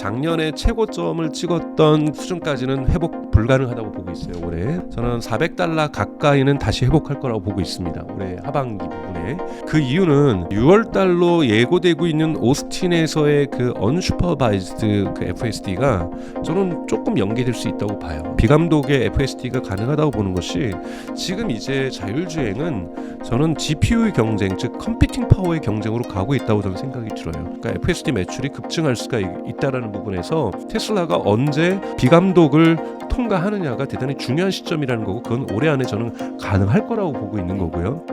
작년에 최고점을 찍었던 수준까지는 회복 불가능하다고 보고 있어요. 올해 저는 $400 가까이는 다시 회복할 거라고 보고 있습니다. 올해 하반기 부분에. 그 이유는 6월달로 예고되고 있는 오스틴에서의 그 unsupervised 그 FSD가 저는 조금 연기될 수 있다고 봐요. 비감독의 FSD가 가능하다고 보는 것이 지금 이제 자율주행은 저는 GPU의 경쟁, 즉 컴퓨팅 파워의 경쟁으로 가고 있다고 저는 생각이 들어요. 그러니까 FSD 매출이 급증할 수가 있다라는 부분에서 테슬라가 언제 비감독을 통과하느냐가 대단히 중요한 시점이라는 거고, 그건 올해 안에 저는 가능할 거라고 보고 있는 거고요.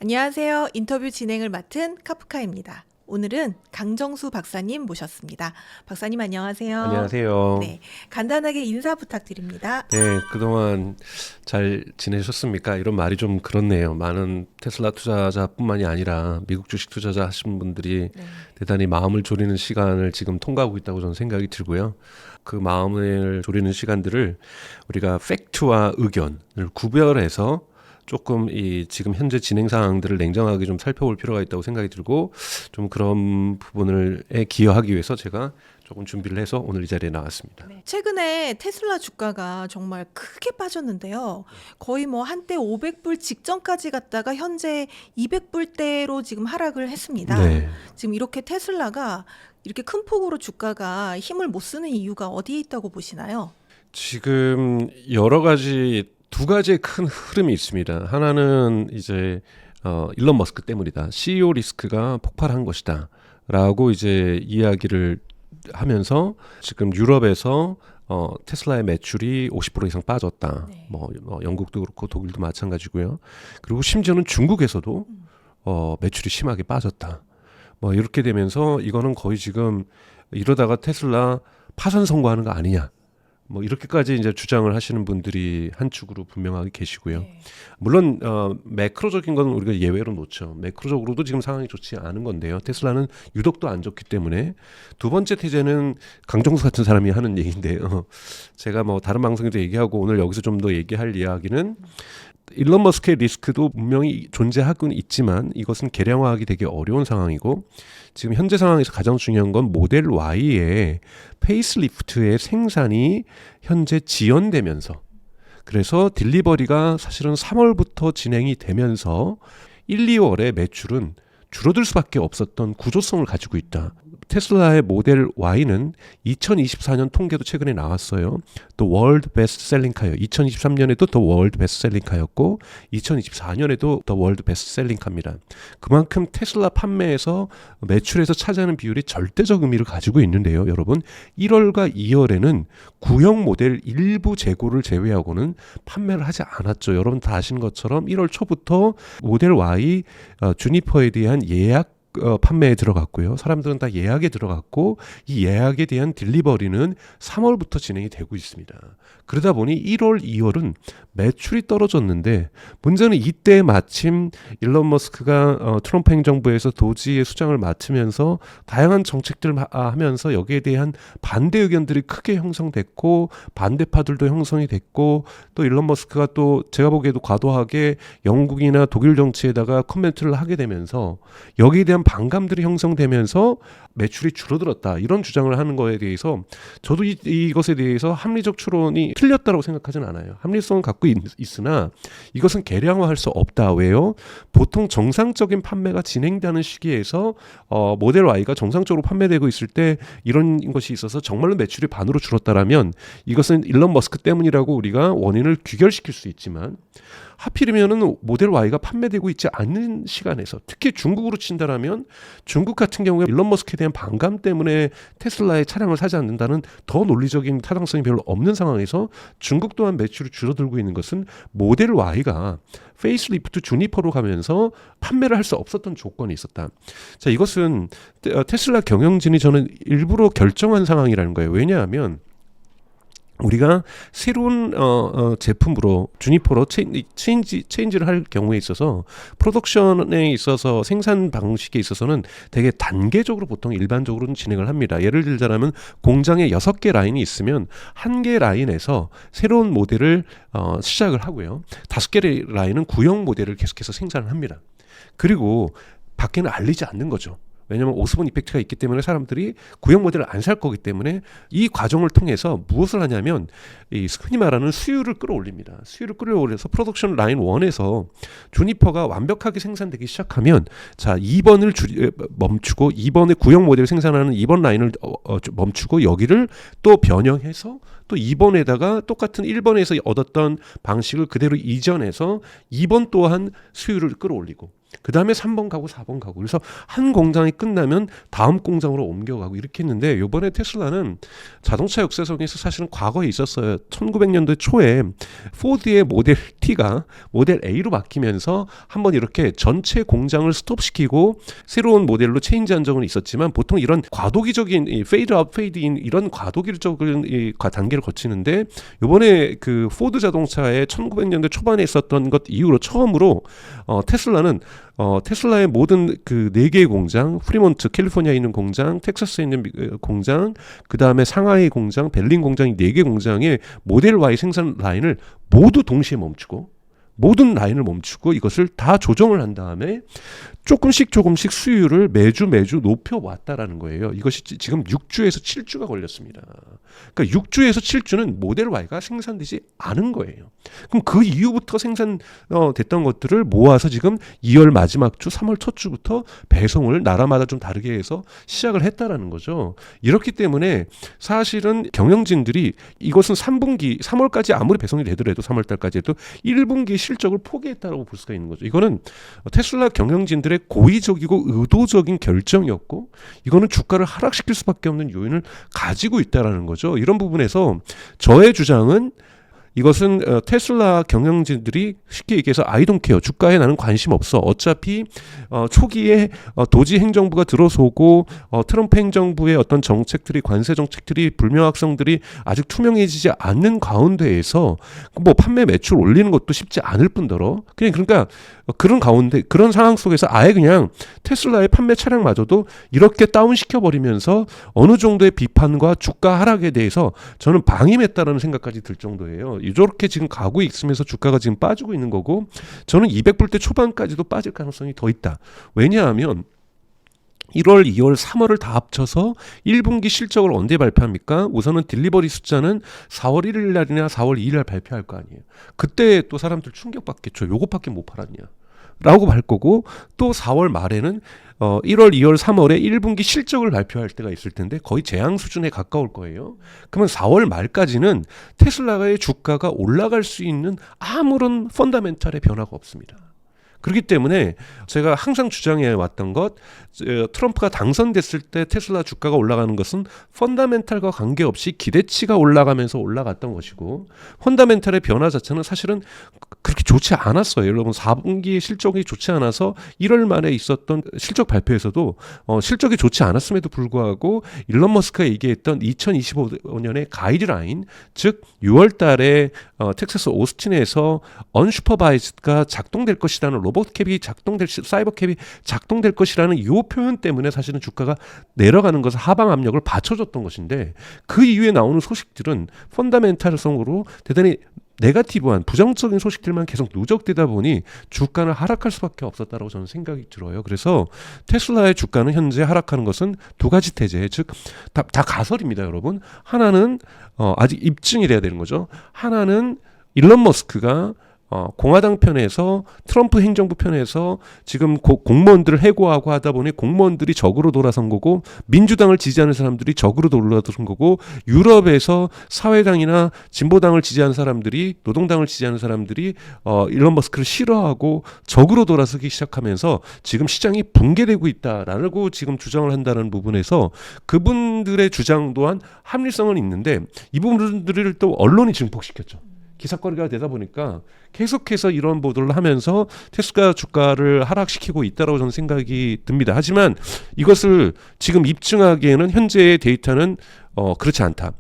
안녕하세요. 인터뷰 진행을 맡은 카프카입니다. 오늘은 강정수 박사님 모셨습니다. 박사님 안녕하세요. 안녕하세요. 네, 간단하게 인사 부탁드립니다. 네, 그동안 잘 지내셨습니까? 이런 말이 좀 그렇네요. 많은 테슬라 투자자뿐만이 아니라 미국 주식 투자자 하시는 분들이 대단히 마음을 졸이는 시간을 지금 통과하고 있다고 저는 생각이 들고요. 그 마음을 졸이는 시간들을 우리가 팩트와 의견을 구별해서 조금 이 지금 현재 진행 상황들을 냉정하게 좀 살펴볼 필요가 있다고 생각이 들고, 좀 그런 부분을에 기여하기 위해서 제가 조금 준비를 해서 오늘 이 자리에 나왔습니다. 네, 최근에 테슬라 주가가 정말 크게 빠졌는데요. 거의 뭐 한때 500불 직전까지 갔다가 현재 200불대로 지금 하락을 했습니다. 네. 지금 이렇게 테슬라가 이렇게 큰 폭으로 주가가 힘을 못 쓰는 이유가 어디에 있다고 보시나요? 지금 여러 가지 두 가지의 큰 흐름이 있습니다. 하나는 이제 일론 머스크 때문이다. CEO 리스크가 폭발한 것이다. 라고 이제 이야기를 하면서 지금 유럽에서 테슬라의 매출이 50% 이상 빠졌다. 네. 영국도 그렇고 독일도 마찬가지고요. 그리고 심지어는 중국에서도 매출이 심하게 빠졌다. 이렇게 되면서 이거는 거의 지금 이러다가 테슬라 파산 선고하는 거 아니냐. 이렇게까지 이제 주장을 하시는 분들이 한 축으로 분명하게 계시고요. 네. 물론 매크로적인 건 우리가 예외로 놓죠. 매크로적으로도 지금 상황이 좋지 않은 건데요. 테슬라는 유독 또 안 좋기 때문에. 두 번째 태제는 강정수 같은 사람이 하는 얘기인데요. 제가 다른 방송에도 얘기하고 오늘 여기서 좀 더 얘기할 이야기는, 일론 머스크의 리스크도 분명히 존재하고는 있지만 이것은 계량화하기 되게 어려운 상황이고, 지금 현재 상황에서 가장 중요한 건 모델 Y의 페이스리프트의 생산이 현재 지연되면서, 그래서 딜리버리가 사실은 3월부터 진행이 되면서 1, 2월에 매출은 줄어들 수밖에 없었던 구조성을 가지고 있다. 테슬라의 모델 Y는 2024년 통계도 최근에 나왔어요. 또 월드 베스트 셀링카예요. 2023년에도 더 월드 베스트 셀링카였고 2024년에도 더 월드 베스트 셀링카입니다. 그만큼 테슬라 판매에서 매출에서 차지하는 비율이 절대적 의미를 가지고 있는데요. 여러분, 1월과 2월에는 구형 모델 일부 재고를 제외하고는 판매를 하지 않았죠. 여러분 다 아시는 것처럼 1월 초부터 모델 Y 주니퍼에 대한 예약 판매에 들어갔고요. 사람들은 다 예약에 들어갔고, 이 예약에 대한 딜리버리는 3월부터 진행이 되고 있습니다. 그러다 보니 1월, 2월은 매출이 떨어졌는데, 문제는 이때 마침 일론 머스크가 트럼프 행정부에서 도지의 수장을 맡으면서 다양한 정책들을 하면서 여기에 대한 반대 의견들이 크게 형성됐고, 반대파들도 형성이 됐고, 또 일론 머스크가 또 제가 보기에도 과도하게 영국이나 독일 정치에다가 코멘트를 하게 되면서 여기에 대한 반감들이 형성되면서 매출이 줄어들었다, 이런 주장을 하는 거에 대해서 저도 이것에 대해서 합리적 추론이 틀렸다고 생각하진 않아요. 합리성은 갖고 있으나 이것은 계량화할 수 없다. 왜요? 보통 정상적인 판매가 진행되는 시기에서 모델 Y가 정상적으로 판매되고 있을 때 이런 것이 있어서 정말로 매출이 반으로 줄었다라면 이것은 일론 머스크 때문이라고 우리가 원인을 귀결시킬 수 있지만, 하필이면은 모델 Y가 판매되고 있지 않는 시간에서, 특히 중국으로 친다라면 중국 같은 경우에 일론 머스크에 대한 반감 때문에 테슬라의 차량을 사지 않는다는 더 논리적인 타당성이 별로 없는 상황에서 중국 또한 매출이 줄어들고 있는 것은 모델 Y가 페이스리프트 주니퍼로 가면서 판매를 할 수 없었던 조건이 있었다. 자, 이것은 테슬라 경영진이 저는 일부러 결정한 상황이라는 거예요. 왜냐하면 우리가 새로운 제품으로 주니퍼로 체인지를 할 경우에 있어서 프로덕션에 있어서 생산 방식에 있어서는 되게 단계적으로 보통 일반적으로는 진행을 합니다. 예를 들자면 공장에 6개 라인이 있으면 1개 라인에서 새로운 모델을 시작을 하고요. 5개 라인은 구형 모델을 계속해서 생산을 합니다. 그리고 밖에는 알리지 않는 거죠. 왜냐하면 오스본 이펙트가 있기 때문에 사람들이 구형 모델을 안 살 거기 때문에 이 과정을 통해서 무엇을 하냐면 이 흔히 말하는 수율을 끌어올립니다. 수율을 끌어올려서 프로덕션 라인 1에서 주니퍼가 완벽하게 생산되기 시작하면 자 2번을 멈추고 2번의 구형 모델을 생산하는 2번 라인을 멈추고 여기를 또 변형해서 또 2번에다가 똑같은 1번에서 얻었던 방식을 그대로 이전해서 2번 또한 수율을 끌어올리고 그 다음에 3번 가고 4번 가고 그래서 한 공장이 끝나면 다음 공장으로 옮겨가고 이렇게 했는데 이번에 테슬라는 자동차 역사상에서 사실은 과거에 있었어요. 1900년대 초에 포드의 모델 T가 모델 A로 바뀌면서 한번 이렇게 전체 공장을 스톱시키고 새로운 모델로 체인지한 적은 있었지만 보통 이런 과도기적인 페이드 아웃 페이드 인 이런 과도기적인 단계를 거치는데 이번에 그 포드 자동차의 1900년대 초반에 있었던 것 이후로 처음으로 테슬라는 테슬라의 모든 그 4개의 공장, 프리몬트, 캘리포니아에 있는 공장, 텍사스에 있는 공장, 그 다음에 상하이 공장, 베를린 공장 이 4개 공장의 모델 Y 생산 라인을 모두 동시에 멈추고 모든 라인을 멈추고 이것을 다 조정을 한 다음에 조금씩 수율을 매주 높여왔다라는 거예요. 이것이 지금 6주에서 7주가 걸렸습니다. 그러니까 6주에서 7주는 모델 Y가 생산되지 않은 거예요. 그럼 그 이후부터 생산됐던 것들을 모아서 지금 2월 마지막 주, 3월 첫 주부터 배송을 나라마다 좀 다르게 해서 시작을 했다라는 거죠. 이렇기 때문에 사실은 경영진들이 이것은 3분기, 3월까지 아무리 배송이 되더라도 3월 달까지 해도 1분기 실적을 포기했다라고 볼 수가 있는 거죠. 이거는 테슬라 경영진들의 고의적이고 의도적인 결정이었고 이거는 주가를 하락시킬 수밖에 없는 요인을 가지고 있다라는 거죠. 이런 부분에서 저의 주장은 이것은 테슬라 경영진들이 쉽게 얘기해서 I don't care. 주가에 나는 관심 없어. 어차피 초기에 도지 행정부가 들어서고 트럼프 행정부의 어떤 정책들이 관세 정책들이 불명확성들이 아직 투명해지지 않는 가운데에서 뭐 판매 매출 올리는 것도 쉽지 않을 뿐더러 그러니까 그런 가운데 그런 상황 속에서 아예 그냥 테슬라의 판매 차량마저도 이렇게 다운시켜 버리면서 어느 정도의 비판과 주가 하락에 대해서 저는 방임했다라는 생각까지 들 정도예요. 이렇게 지금 가고 있으면서 주가가 지금 빠지고 있는 거고 저는 200불대 초반까지도 빠질 가능성이 더 있다. 왜냐하면 1월, 2월, 3월을 다 합쳐서 1분기 실적을 언제 발표합니까? 우선은 딜리버리 숫자는 4월 1일 날이나 4월 2일 날 발표할 거 아니에요. 그때 또 사람들 충격받겠죠. 요것밖에 못 팔았냐. 라고 할 거고 또 4월 말에는 1월, 2월, 3월에 1분기 실적을 발표할 때가 있을 텐데 거의 재앙 수준에 가까울 거예요. 그러면 4월 말까지는 테슬라의 주가가 올라갈 수 있는 아무런 펀더멘탈의 변화가 없습니다. 그렇기 때문에 제가 항상 주장해 왔던 것 트럼프가 당선됐을 때 테슬라 주가가 올라가는 것은 펀더멘탈과 관계없이 기대치가 올라가면서 올라갔던 것이고 펀더멘탈의 변화 자체는 사실은 그렇게 좋지 않았어요. 여러분 4분기 실적이 좋지 않아서 1월 말에 있었던 실적 발표에서도 실적이 좋지 않았음에도 불구하고 일론 머스크가 얘기했던 2025년의 가이드라인 즉 6월 달에 텍사스 오스틴에서 언슈퍼바이즈가 작동될 것이라는 로봇캡이 사이버캡이 작동될 것이라는 이 표현 때문에 사실은 주가가 내려가는 것을 하방 압력을 받쳐줬던 것인데 그 이후에 나오는 소식들은 펀더멘탈성으로 대단히 네거티브한 부정적인 소식들만 계속 누적되다 보니 주가는 하락할 수밖에 없었다고 저는 생각이 들어요. 그래서 테슬라의 주가는 현재 하락하는 것은 두 가지 태제, 즉 다 가설입니다, 여러분. 하나는 아직 입증이 돼야 되는 거죠. 하나는 일론 머스크가 공화당 편에서 트럼프 행정부 편에서 지금 공무원들을 해고하고 하다 보니 공무원들이 적으로 돌아선 거고 민주당을 지지하는 사람들이 적으로 돌아선 거고 유럽에서 사회당이나 진보당을 지지하는 사람들이 노동당을 지지하는 사람들이 일론 머스크를 싫어하고 적으로 돌아서기 시작하면서 지금 시장이 붕괴되고 있다라고 지금 주장을 한다는 부분에서 그분들의 주장 또한 합리성은 있는데 이 부분들을 또 언론이 증폭시켰죠. 기사거리가 되다 보니까 계속해서 이런 보도를 하면서 테슬라 주가를 하락시키고 있다고 저는 생각이 듭니다. 하지만 이것을 지금 입증하기에는 현재의 데이터는 그렇지 않다.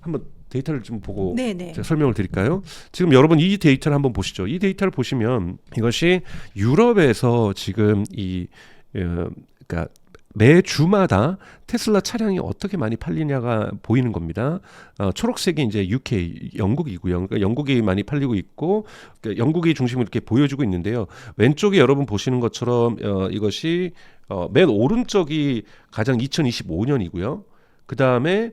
한번 데이터를 좀 보고 제가 설명을 드릴까요? 지금 여러분 이 데이터를 한번 보시죠. 이 데이터를 보시면 이것이 유럽에서 지금 그러니까 매 주마다 테슬라 차량이 어떻게 많이 팔리냐가 보이는 겁니다. 초록색이 이제 UK 영국이고요. 그러니까 영국이 많이 팔리고 있고 그러니까 영국이 중심으로 이렇게 보여주고 있는데요. 왼쪽에 여러분 보시는 것처럼 이것이 맨 오른쪽이 가장 2025년이고요. 그 다음에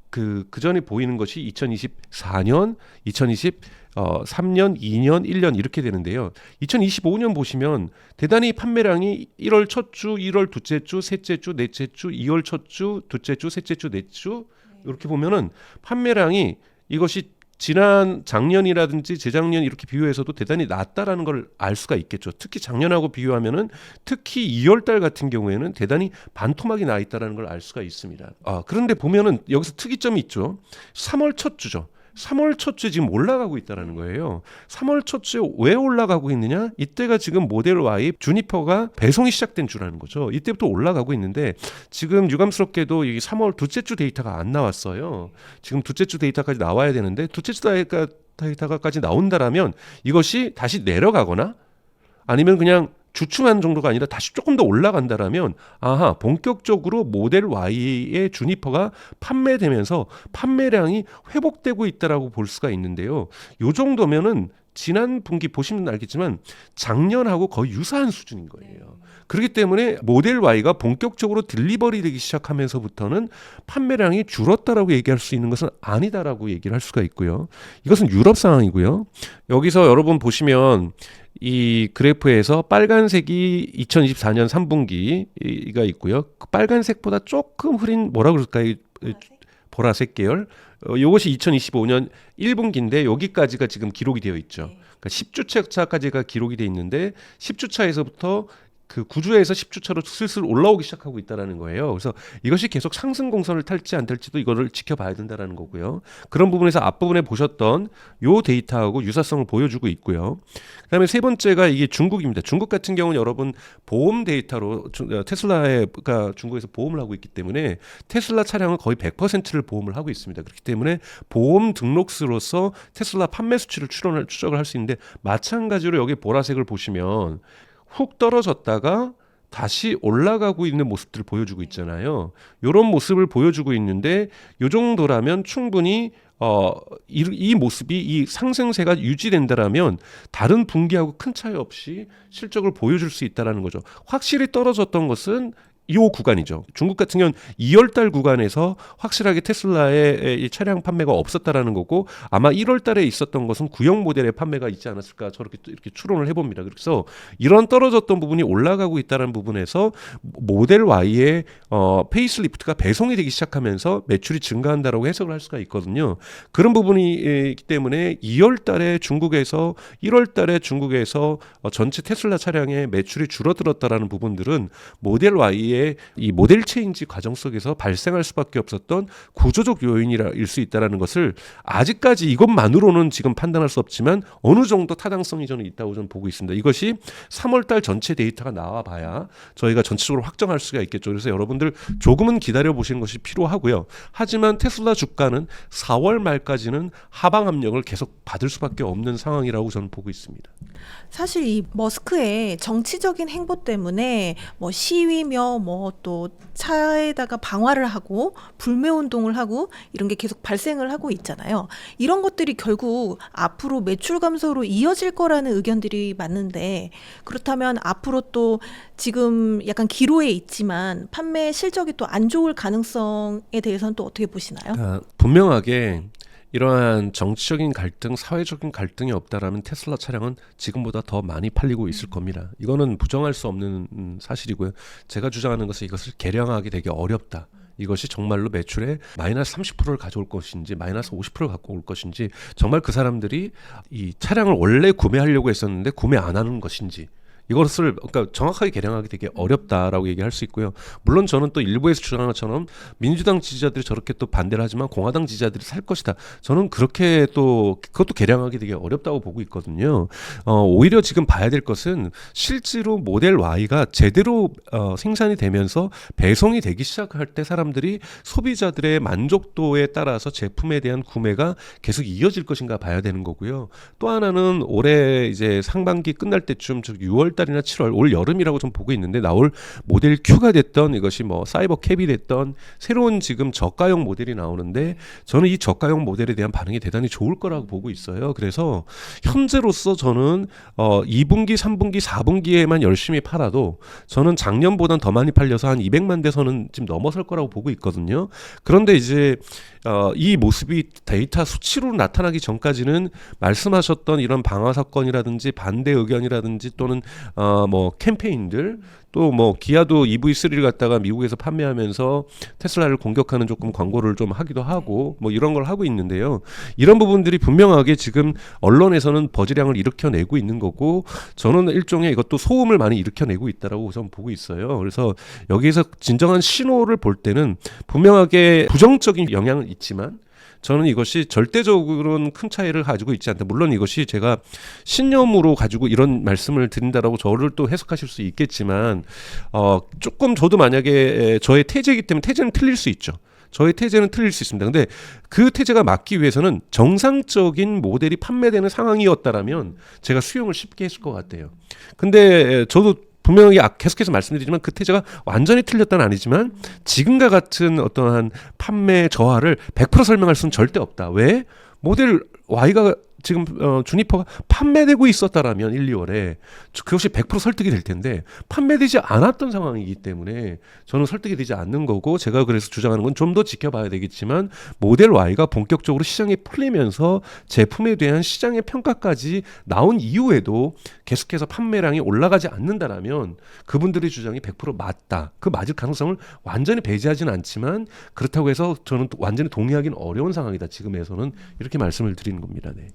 그 전에 보이는 것이 2024년, 2023년, 2년, 1년 이렇게 되는데요. 2025년 보시면 대단히 판매량이 1월 첫 주, 1월 둘째 주, 셋째 주, 넷째 주, 2월 첫 주, 둘째 주, 셋째 주, 넷째 주 이렇게 보면은 판매량이 이것이 지난 작년이라든지 재작년 이렇게 비교해서도 대단히 낮다라는 걸 알 수가 있겠죠. 특히 작년하고 비교하면은 특히 2월 달 같은 경우에는 대단히 반토막이 나 있다라는 걸 알 수가 있습니다. 그런데 보면은 여기서 특이점이 있죠. 3월 첫 주죠. 3월 첫 주에 지금 올라가고 있다라는 거예요. 3월 첫 주에 왜 올라가고 있느냐? 이때가 지금 모델 Y 주니퍼가 배송이 시작된 주라는 거죠. 이때부터 올라가고 있는데 지금 유감스럽게도 이 3월 둘째 주 데이터가 안 나왔어요. 지금 둘째 주 데이터까지 나와야 되는데 둘째 주 데이터까지 나온다라면 이것이 다시 내려가거나 아니면 그냥 주춤한 정도가 아니라 다시 조금 더 올라간다라면 본격적으로 모델 Y의 주니퍼가 판매되면서 판매량이 회복되고 있다라고 볼 수가 있는데요. 요 정도면은 지난 분기 보시면 알겠지만 작년하고 거의 유사한 수준인 거예요. 그렇기 때문에 모델 Y가 본격적으로 딜리버리 되기 시작하면서부터는 판매량이 줄었다라고 얘기할 수 있는 것은 아니다라고 얘기를 할 수가 있고요. 이것은 유럽 상황이고요. 여기서 여러분 보시면 이 그래프에서 빨간색이 2024년 3분기가 있고요. 그 빨간색보다 조금 흐린 뭐라 그럴까요? 보라색 계열. 이것이 2025년 1분기인데 여기까지가 지금 기록이 되어 있죠. 그러니까 10주차까지가 기록이 되어 있는데 10주차에서부터 그 9주에서 10주차로 슬슬 올라오기 시작하고 있다라는 거예요. 그래서 이것이 계속 상승 공선을 탈지 안 탈지도 이거를 지켜봐야 된다라는 거고요. 그런 부분에서 앞부분에 보셨던 요 데이터하고 유사성을 보여주고 있고요. 그다음에 세 번째가 이게 중국입니다. 중국 같은 경우는 여러분 보험 데이터로 테슬라가 중국에서 보험을 하고 있기 때문에 테슬라 차량은 거의 100%를 보험을 하고 있습니다. 그렇기 때문에 보험 등록수로서 테슬라 판매 수치를 추적을 할 수 있는데 마찬가지로 여기 보라색을 보시면 훅 떨어졌다가 다시 올라가고 있는 모습들을 보여주고 있잖아요. 이런 모습을 보여주고 있는데 이 정도라면 충분히 이 모습이 이 상승세가 유지된다라면 다른 분기하고 큰 차이 없이 실적을 보여줄 수 있다라는 거죠. 확실히 떨어졌던 것은 이 구간이죠. 중국 같은 경우는 2월 달 구간에서 확실하게 테슬라의 이 차량 판매가 없었다라는 거고 아마 1월 달에 있었던 것은 구형 모델의 판매가 있지 않았을까 저렇게 이렇게 추론을 해봅니다. 그래서 이런 떨어졌던 부분이 올라가고 있다는 부분에서 모델 Y의 페이스리프트가 배송이 되기 시작하면서 매출이 증가한다라고 해석을 할 수가 있거든요. 그런 부분이 있기 때문에 2월 달에 중국에서 1월 달에 중국에서 전체 테슬라 차량의 매출이 줄어들었다라는 부분들은 모델 Y의 이 모델 체인지 과정 속에서 발생할 수밖에 없었던 구조적 요인일 수 있다는 것을 아직까지 이것만으로는 지금 판단할 수 없지만 어느 정도 타당성이 저는 있다고 저는 보고 있습니다. 이것이 3월달 전체 데이터가 나와봐야 저희가 전체적으로 확정할 수가 있겠죠. 그래서 여러분들 조금은 기다려보시는 것이 필요하고요. 하지만 테슬라 주가는 4월 말까지는 하방 압력을 계속 받을 수밖에 없는 상황이라고 저는 보고 있습니다. 사실 이 머스크의 정치적인 행보 때문에 뭐 시위며 뭐 또 차에다가 방화를 하고 불매 운동을 하고 이런 게 계속 발생을 하고 있잖아요. 이런 것들이 결국 앞으로 매출 감소로 이어질 거라는 의견들이 많은데 그렇다면 앞으로 또 지금 약간 기로에 있지만 판매 실적이 또 안 좋을 가능성에 대해서는 또 어떻게 보시나요? 그러니까 분명하게 이러한 정치적인 갈등, 사회적인 갈등이 없다라면 테슬라 차량은 지금보다 더 많이 팔리고 있을 겁니다. 이거는 부정할 수 없는 사실이고요. 제가 주장하는 것은 이것을 계량하기 되게 어렵다. 이것이 정말로 매출에 마이너스 30%를 가져올 것인지 마이너스 50%를 갖고 올 것인지 정말 그 사람들이 이 차량을 원래 구매하려고 했었는데 구매 안 하는 것인지 이것을 그러니까 정확하게 계량하기 되게 어렵다라고 얘기할 수 있고요. 물론 저는 또 일부에서 주장한 것처럼 민주당 지지자들이 저렇게 또 반대를 하지만 공화당 지지자들이 살 것이다. 저는 그렇게 또 그것도 계량하기 되게 어렵다고 보고 있거든요. 오히려 지금 봐야 될 것은 실제로 모델 Y가 제대로 생산이 되면서 배송이 되기 시작할 때 사람들이 소비자들의 만족도에 따라서 제품에 대한 구매가 계속 이어질 것인가 봐야 되는 거고요. 또 하나는 올해 이제 상반기 끝날 때쯤 즉 6월 6월달이나 7월 올 여름이라고 좀 보고 있는데 나올 모델 Q가 됐던 이것이 뭐 사이버 캡이 됐던 새로운 지금 저가형 모델이 나오는데 저는 이 저가형 모델에 대한 반응이 대단히 좋을 거라고 보고 있어요. 그래서 현재로서 저는 2분기, 3분기, 4분기에만 열심히 팔아도 저는 작년보단 더 많이 팔려서 한 200만 대 선은 지금 넘어설 거라고 보고 있거든요. 그런데 이제 이 모습이 데이터 수치로 나타나기 전까지는 말씀하셨던 이런 방화 사건이라든지 반대 의견이라든지 또는 뭐 캠페인들 또 뭐 기아도 EV3를 갖다가 미국에서 판매하면서 테슬라를 공격하는 조금 광고를 좀 하기도 하고 뭐 이런 걸 하고 있는데요. 이런 부분들이 분명하게 지금 언론에서는 버즈량을 일으켜내고 있는 거고 저는 일종의 이것도 소음을 많이 일으켜내고 있다라고 저는 보고 있어요. 그래서 여기에서 진정한 신호를 볼 때는 분명하게 부정적인 영향은 있지만 저는 이것이 절대적으로는 큰 차이를 가지고 있지 않다. 물론 이것이 제가 신념으로 가지고 이런 말씀을 드린다라고 저를 또 해석하실 수 있겠지만 조금 저도 만약에 저의 태제이기 때문에 태제는 틀릴 수 있죠. 저의 태제는 틀릴 수 있습니다. 근데 그 태제가 맞기 위해서는 정상적인 모델이 판매되는 상황이었다라면 제가 수용을 쉽게 했을 것 같아요. 근데 저도 분명히 계속해서 말씀드리지만 그 태제가 완전히 틀렸다는 아니지만 지금과 같은 어떠한 판매 저하를 100% 설명할 수는 절대 없다. 왜? 모델 Y가 지금 주니퍼가 판매되고 있었다라면 1, 2월에 그것이 100% 설득이 될 텐데 판매되지 않았던 상황이기 때문에 저는 설득이 되지 않는 거고 제가 그래서 주장하는 건 좀 더 지켜봐야 되겠지만 모델 Y가 본격적으로 시장에 풀리면서 제품에 대한 시장의 평가까지 나온 이후에도 계속해서 판매량이 올라가지 않는다라면 그분들의 주장이 100% 맞다. 그 맞을 가능성을 완전히 배제하지는 않지만 그렇다고 해서 저는 완전히 동의하기는 어려운 상황이다. 지금에서는 이렇게 말씀을 드리는 겁니다. 네.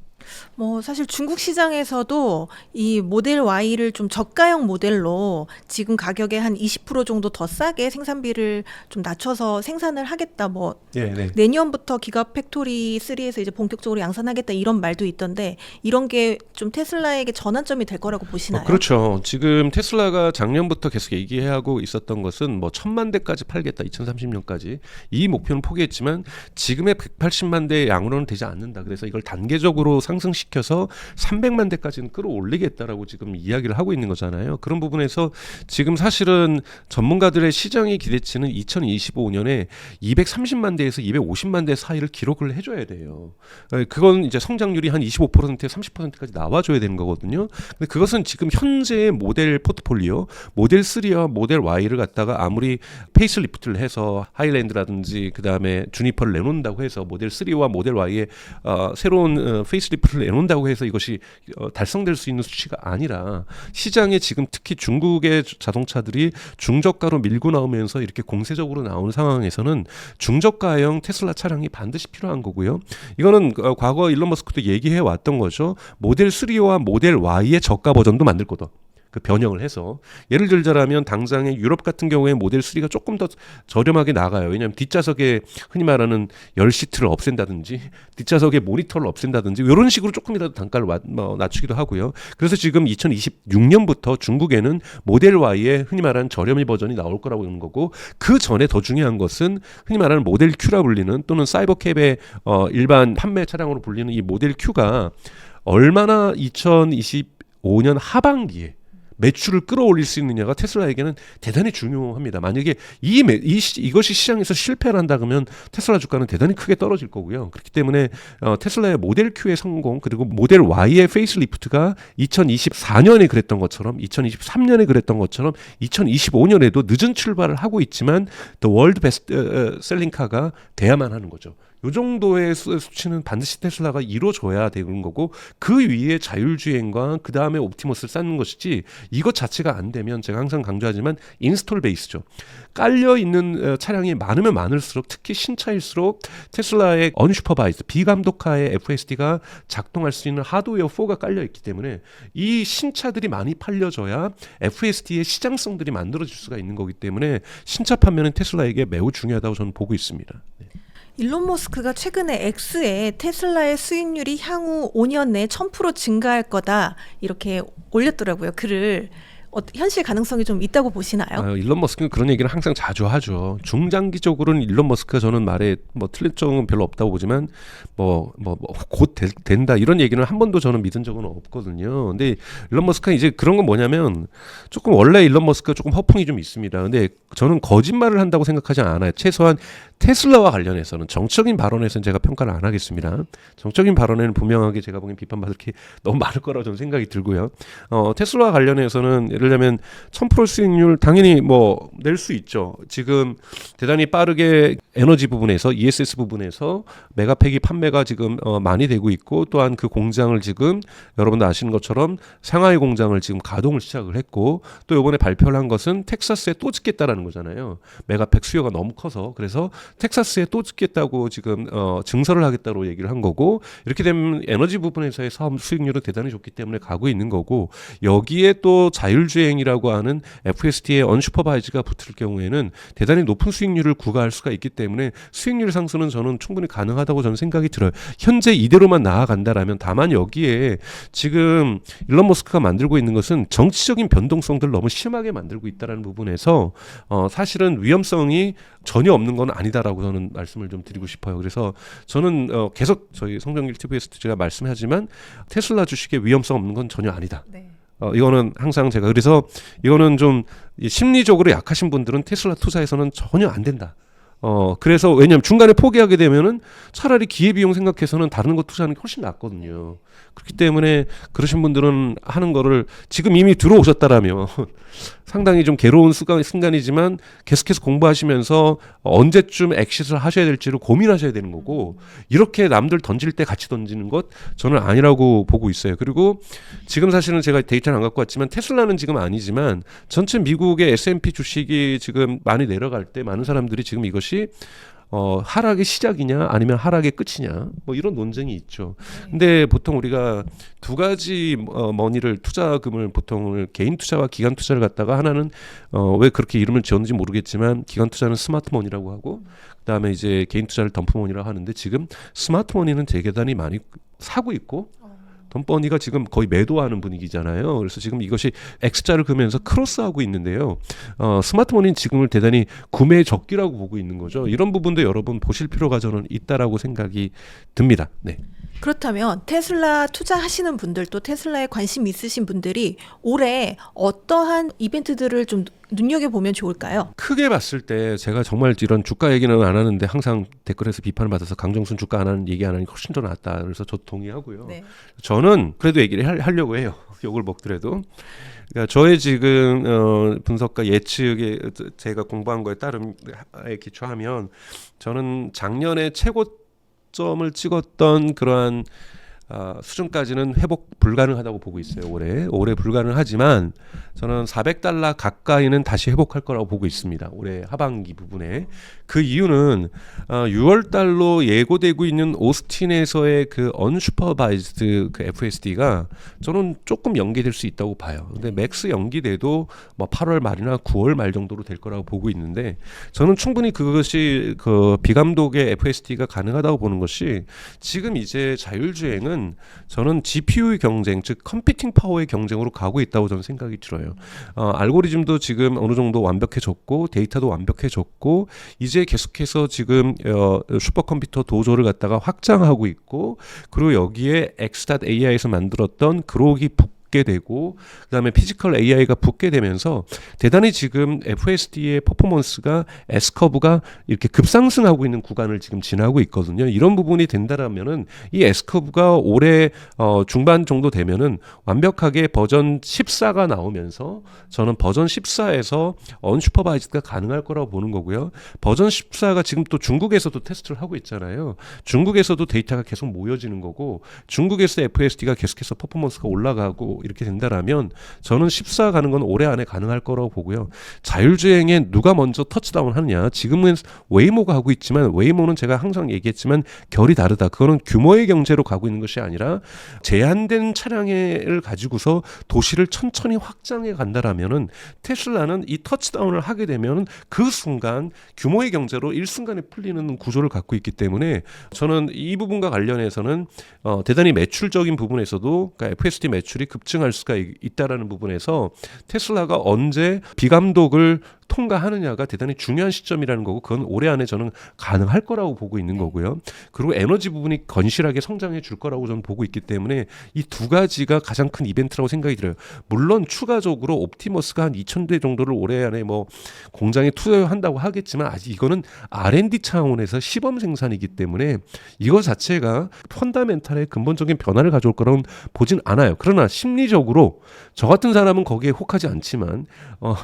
뭐 사실 중국 시장에서도 이 모델 Y를 좀 저가형 모델로 지금 가격에 한 20% 정도 더 싸게 생산비를 좀 낮춰서 생산을 하겠다. 뭐 네. 내년부터 기가팩토리 3에서 이제 본격적으로 양산하겠다 이런 말도 있던데 이런 게 좀 테슬라에게 전환점이 될 거라고 보시나요? 그렇죠. 지금 테슬라가 작년부터 계속 얘기하고 있었던 것은 뭐 1000만 대까지 팔겠다. 2030년까지. 이 목표는 포기했지만 지금의 180만 대 양으로는 되지 않는다. 그래서 이걸 단계적으로 상승시켜서 300만 대까지는 끌어올리겠다라고 지금 이야기를 하고 있는 거잖아요. 그런 부분에서 지금 사실은 전문가들의 시장의 기대치는 2025년에 230만 대에서 250만 대 사이를 기록을 해줘야 돼요. 그건 이제 성장률이 한 25%에 30%까지 나와줘야 되는 거거든요. 근데 그것은 지금 현재의 모델 포트폴리오, 모델 3와 모델 Y를 갖다가 아무리 페이스리프트를 해서 하일랜드라든지 그 다음에 주니퍼를 내놓는다고 해서 모델 3와 모델 Y의 새로운 페이스리프트를 내놓는다고 해서 이것이 달성될 수 있는 수치가 아니라 시장에 지금 특히 중국의 자동차들이 중저가로 밀고 나오면서 이렇게 공세적으로 나오는 상황에서는 중저가형 테슬라 차량이 반드시 필요한 거고요. 이거는 과거 일론 머스크도 얘기해 왔던 거죠. 모델 3와 모델 Y의 저가 버전도 만들 거다. 그 변형을 해서 예를 들자라면 당장의 유럽 같은 경우에 모델 3가 조금 더 저렴하게 나가요. 왜냐하면 뒷좌석에 흔히 말하는 열 시트를 없앤다든지 뒷좌석에 모니터를 없앤다든지 이런 식으로 조금이라도 단가를 낮추기도 하고요. 그래서 지금 2026년부터 중국에는 모델 Y의 흔히 말하는 저렴이 버전이 나올 거라고 하는 거고 그 전에 더 중요한 것은 흔히 말하는 모델 Q라 불리는 또는 사이버캡의 일반 판매 차량으로 불리는 이 모델 Q가 얼마나 2025년 하반기에 매출을 끌어올릴 수 있느냐가 테슬라에게는 대단히 중요합니다. 만약에 이것이 시장에서 실패를 한다 그러면 테슬라 주가는 대단히 크게 떨어질 거고요. 그렇기 때문에 테슬라의 모델 Q의 성공 그리고 모델 Y의 페이스리프트가 2024년에 그랬던 것처럼 2023년에 그랬던 것처럼 2025년에도 늦은 출발을 하고 있지만 The World Best Selling Car가 돼야만 하는 거죠. 이 정도의 수치는 반드시 테슬라가 이루어져야 되는 거고 그 위에 자율주행과 그 다음에 옵티머스를 쌓는 것이지 이것 자체가 안 되면 제가 항상 강조하지만 인스톨 베이스죠. 깔려있는 차량이 많으면 많을수록 특히 신차일수록 테슬라의 언슈퍼바이즈 비감독하에 FSD가 작동할 수 있는 하드웨어 4가 깔려있기 때문에 이 신차들이 많이 팔려져야 FSD의 시장성들이 만들어질 수가 있는 거기 때문에 신차 판매는 테슬라에게 매우 중요하다고 저는 보고 있습니다. 네. 일론 머스크가 최근에 X에 테슬라의 수익률이 향후 5년 내에 1000% 증가할 거다 이렇게 올렸더라고요. 글을 현실 가능성이 좀 있다고 보시나요? 일론 머스크는 그런 얘기를 항상 자주 하죠. 중장기적으로는 일론 머스크가 저는 말에 뭐 틀린 적은 별로 없다고 보지만 곧 된다 이런 얘기는 한 번도 저는 믿은 적은 없거든요. 근데 일론 머스크가 이제 그런 건 뭐냐면 조금 원래 일론 머스크가 조금 허풍이 좀 있습니다. 근데 저는 거짓말을 한다고 생각하지 않아요. 최소한 테슬라와 관련해서는 정적인 발언에서는 제가 평가를 안 하겠습니다. 정적인 발언에는 분명하게 제가 보기엔 비판받을 게 너무 많을 거라고 저는 생각이 들고요. 테슬라와 관련해서는 예를 들면 1000% 수익률 당연히 뭐 낼 수 있죠. 지금 대단히 빠르게 에너지 부분에서 ESS 부분에서 메가팩이 판매가 지금 많이 되고 있고 또한 그 공장을 지금 여러분도 아시는 것처럼 상하이 공장을 지금 가동을 시작을 했고 또 이번에 발표를 한 것은 텍사스에 또 짓겠다라는 거잖아요. 메가팩 수요가 너무 커서 그래서 텍사스에 또 짓겠다고 지금 증설을 하겠다고 얘기를 한 거고 이렇게 되면 에너지 부분에서의 사업 수익률은 대단히 좋기 때문에 가고 있는 거고 여기에 또 자율주행이라고 하는 FSD의 언슈퍼바이즈가 붙을 경우에는 대단히 높은 수익률을 구가할 수가 있기 때문에 수익률 상승은 저는 충분히 가능하다고 저는 생각이 들어요. 현재 이대로만 나아간다라면 다만 여기에 지금 일론 머스크가 만들고 있는 것은 정치적인 변동성들을 너무 심하게 만들고 있다는 부분에서 사실은 위험성이 전혀 없는 건 아니다라고 저는 말씀을 좀 드리고 싶어요. 그래서 저는 계속 저희 성정길 TV에서 제가 말씀하지만 테슬라 주식에 위험성 없는 건 전혀 아니다. 네. 이거는 항상 제가 그래서 이거는 좀 심리적으로 약하신 분들은 테슬라 투자에서는 전혀 안 된다. 그래서 왜냐하면 중간에 포기하게 되면은 차라리 기회비용 생각해서는 다른 거 투자하는 게 훨씬 낫거든요. 그렇기 때문에 그러신 분들은 하는 거를 지금 이미 들어오셨다라면 상당히 좀 괴로운 순간이지만 계속해서 공부하시면서 언제쯤 엑시트를 하셔야 될지를 고민하셔야 되는 거고 이렇게 남들 던질 때 같이 던지는 것 저는 아니라고 보고 있어요. 그리고 지금 사실은 제가 데이터는 안 갖고 왔지만 테슬라는 지금 아니지만 전체 미국의 S&P 주식이 지금 많이 내려갈 때 많은 사람들이 지금 이것이 하락의 시작이냐 아니면 하락의 끝이냐 뭐 이런 논쟁이 있죠. 근데 보통 우리가 두 가지 머니를 투자금을 보통 개인 투자와 기관 투자를 갖다가 하나는 왜 그렇게 이름을 지었는지 모르겠지만 기관 투자는 스마트 머니라고 하고 그다음에 이제 개인 투자를 덤프 머니라고 하는데 지금 스마트 머니는 대단히 많이 사고 있고 덤버니가 지금 거의 매도하는 분위기잖아요. 그래서 지금 이것이 X자를 그으면서 크로스하고 있는데요. 스마트폰인 지금을 대단히 구매 적기라고 보고 있는 거죠. 이런 부분도 여러분 보실 필요가 저는 있다라고 생각이 듭니다. 네. 그렇다면 테슬라 투자하시는 분들 또 테슬라에 관심 있으신 분들이 올해 어떠한 이벤트들을 좀 눈여겨보면 좋을까요? 크게 봤을 때 제가 정말 이런 주가 얘기는 안 하는데 항상 댓글에서 비판을 받아서 강정순 주가 안 하는 얘기 안 하는 게 훨씬 더 낫다. 그래서 저도 동의하고요. 네. 저는 그래도 얘기를 하려고 해요. 욕을 먹더라도. 그러니까 저의 지금 분석과 예측에 제가 공부한 거에 따름에 기초하면 저는 작년에 최고점을 찍었던 그러한 수준까지는 회복 불가능하다고 보고 있어요. 올해 불가능하지만 저는 $400 가까이는 다시 회복할 거라고 보고 있습니다. 올해 하반기 부분에. 그 이유는 6월 달로 예고되고 있는 오스틴에서의 그 언슈퍼바이즈드 그 FSD가 저는 조금 연기될 수 있다고 봐요. 근데 맥스 연기돼도 뭐 8월 말이나 9월 말 정도로 될 거라고 보고 있는데 저는 충분히 그것이 그 비감독의 FSD가 가능하다고 보는 것이 지금 이제 자율주행은 저는 GPU의 경쟁, 즉 컴퓨팅 파워의 경쟁으로 가고 있다고 저는 생각이 들어요. 알고리즘도 지금 어느 정도 완벽해졌고 데이터도 완벽해졌고 이제 계속해서 지금 슈퍼컴퓨터 도조를 갖다가 확장하고 있고 그리고 여기에 X.AI에서 만들었던 그록이 붙게 되고 그다음에 피지컬 AI가 붙게 되면서 대단히 지금 FSD의 퍼포먼스가 S커브가 이렇게 급상승하고 있는 구간을 지금 지나고 있거든요. 이런 부분이 된다라면은 이 S커브가 올해 중반 정도 되면은 완벽하게 버전 14가 나오면서 저는 버전 14에서 언슈퍼바이즈가 가능할 거라고 보는 거고요. 버전 14가 지금 또 중국에서도 테스트를 하고 있잖아요. 중국에서도 데이터가 계속 모여지는 거고 중국에서 FSD가 계속해서 퍼포먼스가 올라가고 이렇게 된다라면 저는 14 가는 건 올해 안에 가능할 거라고 보고요. 자율주행에 누가 먼저 터치다운 하느냐. 지금은 웨이모가 하고 있지만 웨이모는 제가 항상 얘기했지만 결이 다르다. 그거는 규모의 경제로 가고 있는 것이 아니라 제한된 차량을 가지고서 도시를 천천히 확장해 간다라면은 테슬라는 이 터치다운을 하게 되면 그 순간 규모의 경제로 일순간에 풀리는 구조를 갖고 있기 때문에 저는 이 부분과 관련해서는 대단히 매출적인 부분에서도 그러니까 FSD 매출이 입증할 수가 있다라는 부분에서 테슬라가 언제 비감독을 통과하느냐가 대단히 중요한 시점이라는 거고 그건 올해 안에 저는 가능할 거라고 보고 있는 거고요. 그리고 에너지 부분이 건실하게 성장해 줄 거라고 저는 보고 있기 때문에 이 두 가지가 가장 큰 이벤트라고 생각이 들어요. 물론 추가적으로 옵티머스가 한 2,000대 정도를 올해 안에 뭐 공장에 투여한다고 하겠지만 아직 이거는 R&D 차원에서 시범 생산이기 때문에 이거 자체가 펀다멘탈의 근본적인 변화를 가져올 거라고는 보진 않아요. 그러나 심리적으로 저 같은 사람은 거기에 혹하지 않지만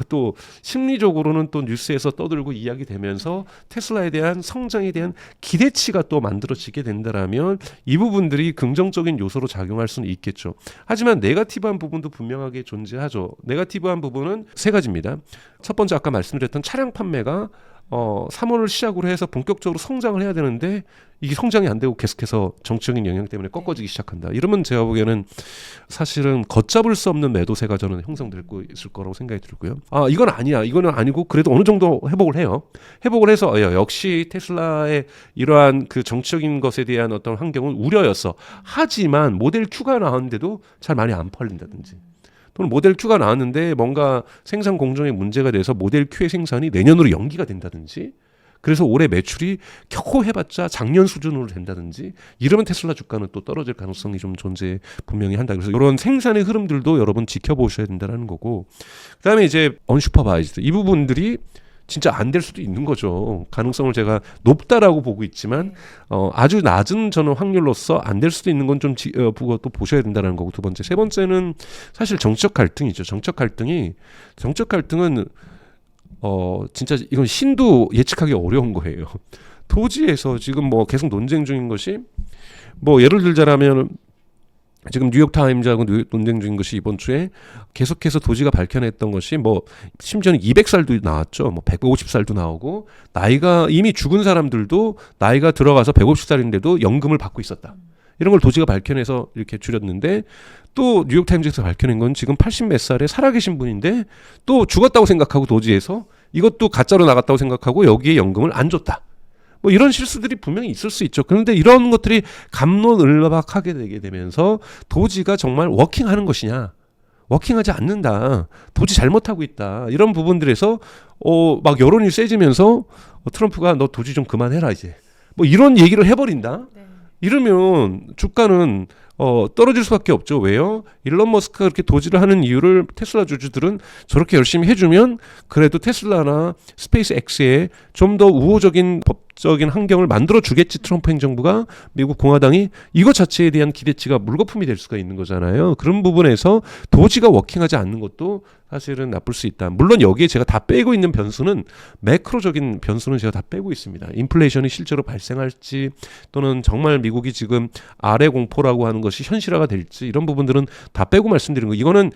또 심리적으로는 또 뉴스에서 떠들고 이야기되면서 테슬라에 대한 성장에 대한 기대치가 또 만들어지게 된다라면 이 부분들이 긍정적인 요소로 작용할 수는 있겠죠. 하지만 네거티브한 부분도 분명하게 존재하죠. 네거티브한 부분은 세 가지입니다. 첫 번째 아까 말씀드렸던 차량 판매가 3월을 시작으로 해서 본격적으로 성장을 해야 되는데 이게 성장이 안 되고 계속해서 정치적인 영향 때문에 꺾어지기 시작한다. 이러면 제가 보기에는 사실은 걷잡을 수 없는 매도세가 저는 형성되고 있을 거라고 생각이 들고요. 이건 아니야. 이거는 아니고 그래도 어느 정도 회복을 해요. 회복을 해서 역시 테슬라의 이러한 그 정치적인 것에 대한 어떤 환경은 우려였어. 하지만 모델 Q가 나왔는데도 잘 많이 안 팔린다든지. 또는 모델 Q가 나왔는데 뭔가 생산 공정에 문제가 돼서 모델 Q의 생산이 내년으로 연기가 된다든지 그래서 올해 매출이 겨우 해봤자 작년 수준으로 된다든지 이러면 테슬라 주가는 또 떨어질 가능성이 좀 존재 분명히 한다. 그래서 이런 생산의 흐름들도 여러분 지켜보셔야 된다는 거고 그다음에 이제 언슈퍼바이즈드 이 부분들이 진짜 안 될 수도 있는 거죠. 가능성을 제가 높다라고 보고 있지만 아주 낮은 저는 확률로서 안 될 수도 있는 건 좀 그것도 보셔야 된다는 거고 두 번째. 세 번째는 사실 정치적 갈등이죠. 정치적 갈등은 진짜 이건 신도 예측하기 어려운 거예요. 토지에서 지금 뭐 계속 논쟁 중인 것이 뭐 예를 들자면 지금 뉴욕타임즈하고 논쟁 중인 것이 이번 주에 계속해서 도지가 밝혀냈던 것이 뭐 심지어는 200살도 나왔죠. 뭐 150살도 나오고 나이가 이미 죽은 사람들도 나이가 들어가서 150살인데도 연금을 받고 있었다. 이런 걸 도지가 밝혀내서 이렇게 줄였는데 또 뉴욕타임즈에서 밝혀낸 건 지금 80 몇 살에 살아계신 분인데 또 죽었다고 생각하고 도지에서 이것도 가짜로 나갔다고 생각하고 여기에 연금을 안 줬다. 뭐 이런 실수들이 분명히 있을 수 있죠. 그런데 이런 것들이 갑론을박하게 되게 되면서 도지가 정말 워킹하는 것이냐, 워킹하지 않는다, 도지 잘못하고 있다 이런 부분들에서 막 여론이 세지면서 트럼프가 너 도지 좀 그만해라 이제 뭐 이런 얘기를 해버린다. 네. 이러면 주가는 떨어질 수밖에 없죠. 왜요? 일론 머스크가 그렇게 도지를 하는 이유를 테슬라 주주들은 저렇게 열심히 해주면 그래도 테슬라나 스페이스 X에 좀 더 우호적인 법적인 환경을 만들어 주겠지. 트럼프 행정부가 미국 공화당이 이것 자체에 대한 기대치가 물거품이 될 수가 있는 거잖아요. 그런 부분에서 도지가 워킹하지 않는 것도 사실은 나쁠 수 있다. 물론 여기에 제가 다 빼고 있는 변수는 매크로적인 변수는 제가 다 빼고 있습니다. 인플레이션이 실제로 발생할지 또는 정말 미국이 지금 아래 공포라고 하는 것이 현실화가 될지 이런 부분들은 다 빼고 말씀드린 거. 이거는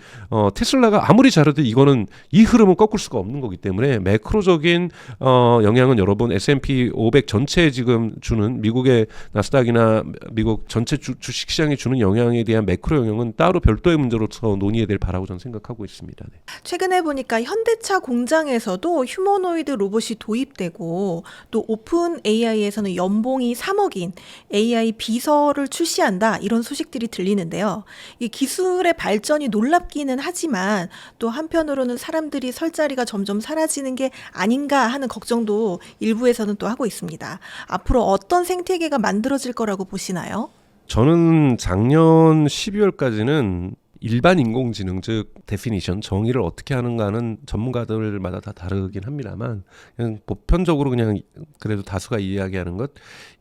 테슬라가 아무리 잘해도 이거는 이 흐름은 꺾을 수가 없는 거기 때문에 매크로적인 영향은 여러분 S&P 500 전체에 지금 주는 미국의 나스닥이나 미국 전체 주식시장에 주는 영향에 대한 매크로 영향은 따로 별도의 문제로서 논의해야 될 바라고 저는 생각하고 있습니다. 네. 최근에 보니까 현대차 공장에서도 휴머노이드 로봇이 도입되고 또 오픈 AI에서는 연봉이 3억인 AI 비서를 출시한다 이런 소식들이 들리는데요. 이 기술의 발전이 놀랍기는 하지만 또 한편으로는 사람들이 설 자리가 점점 사라지는 게 아닌가 하는 걱정도 일부에서는 또 하고 있습니다. 앞으로 어떤 생태계가 만들어질 거라고 보시나요? 저는 작년 12월까지는 일반 인공지능 즉 데피니션 정의를 어떻게 하는가는 전문가들마다 다 다르긴 합니다만 그냥 보편적으로 그냥 그래도 다수가 이야기하는 것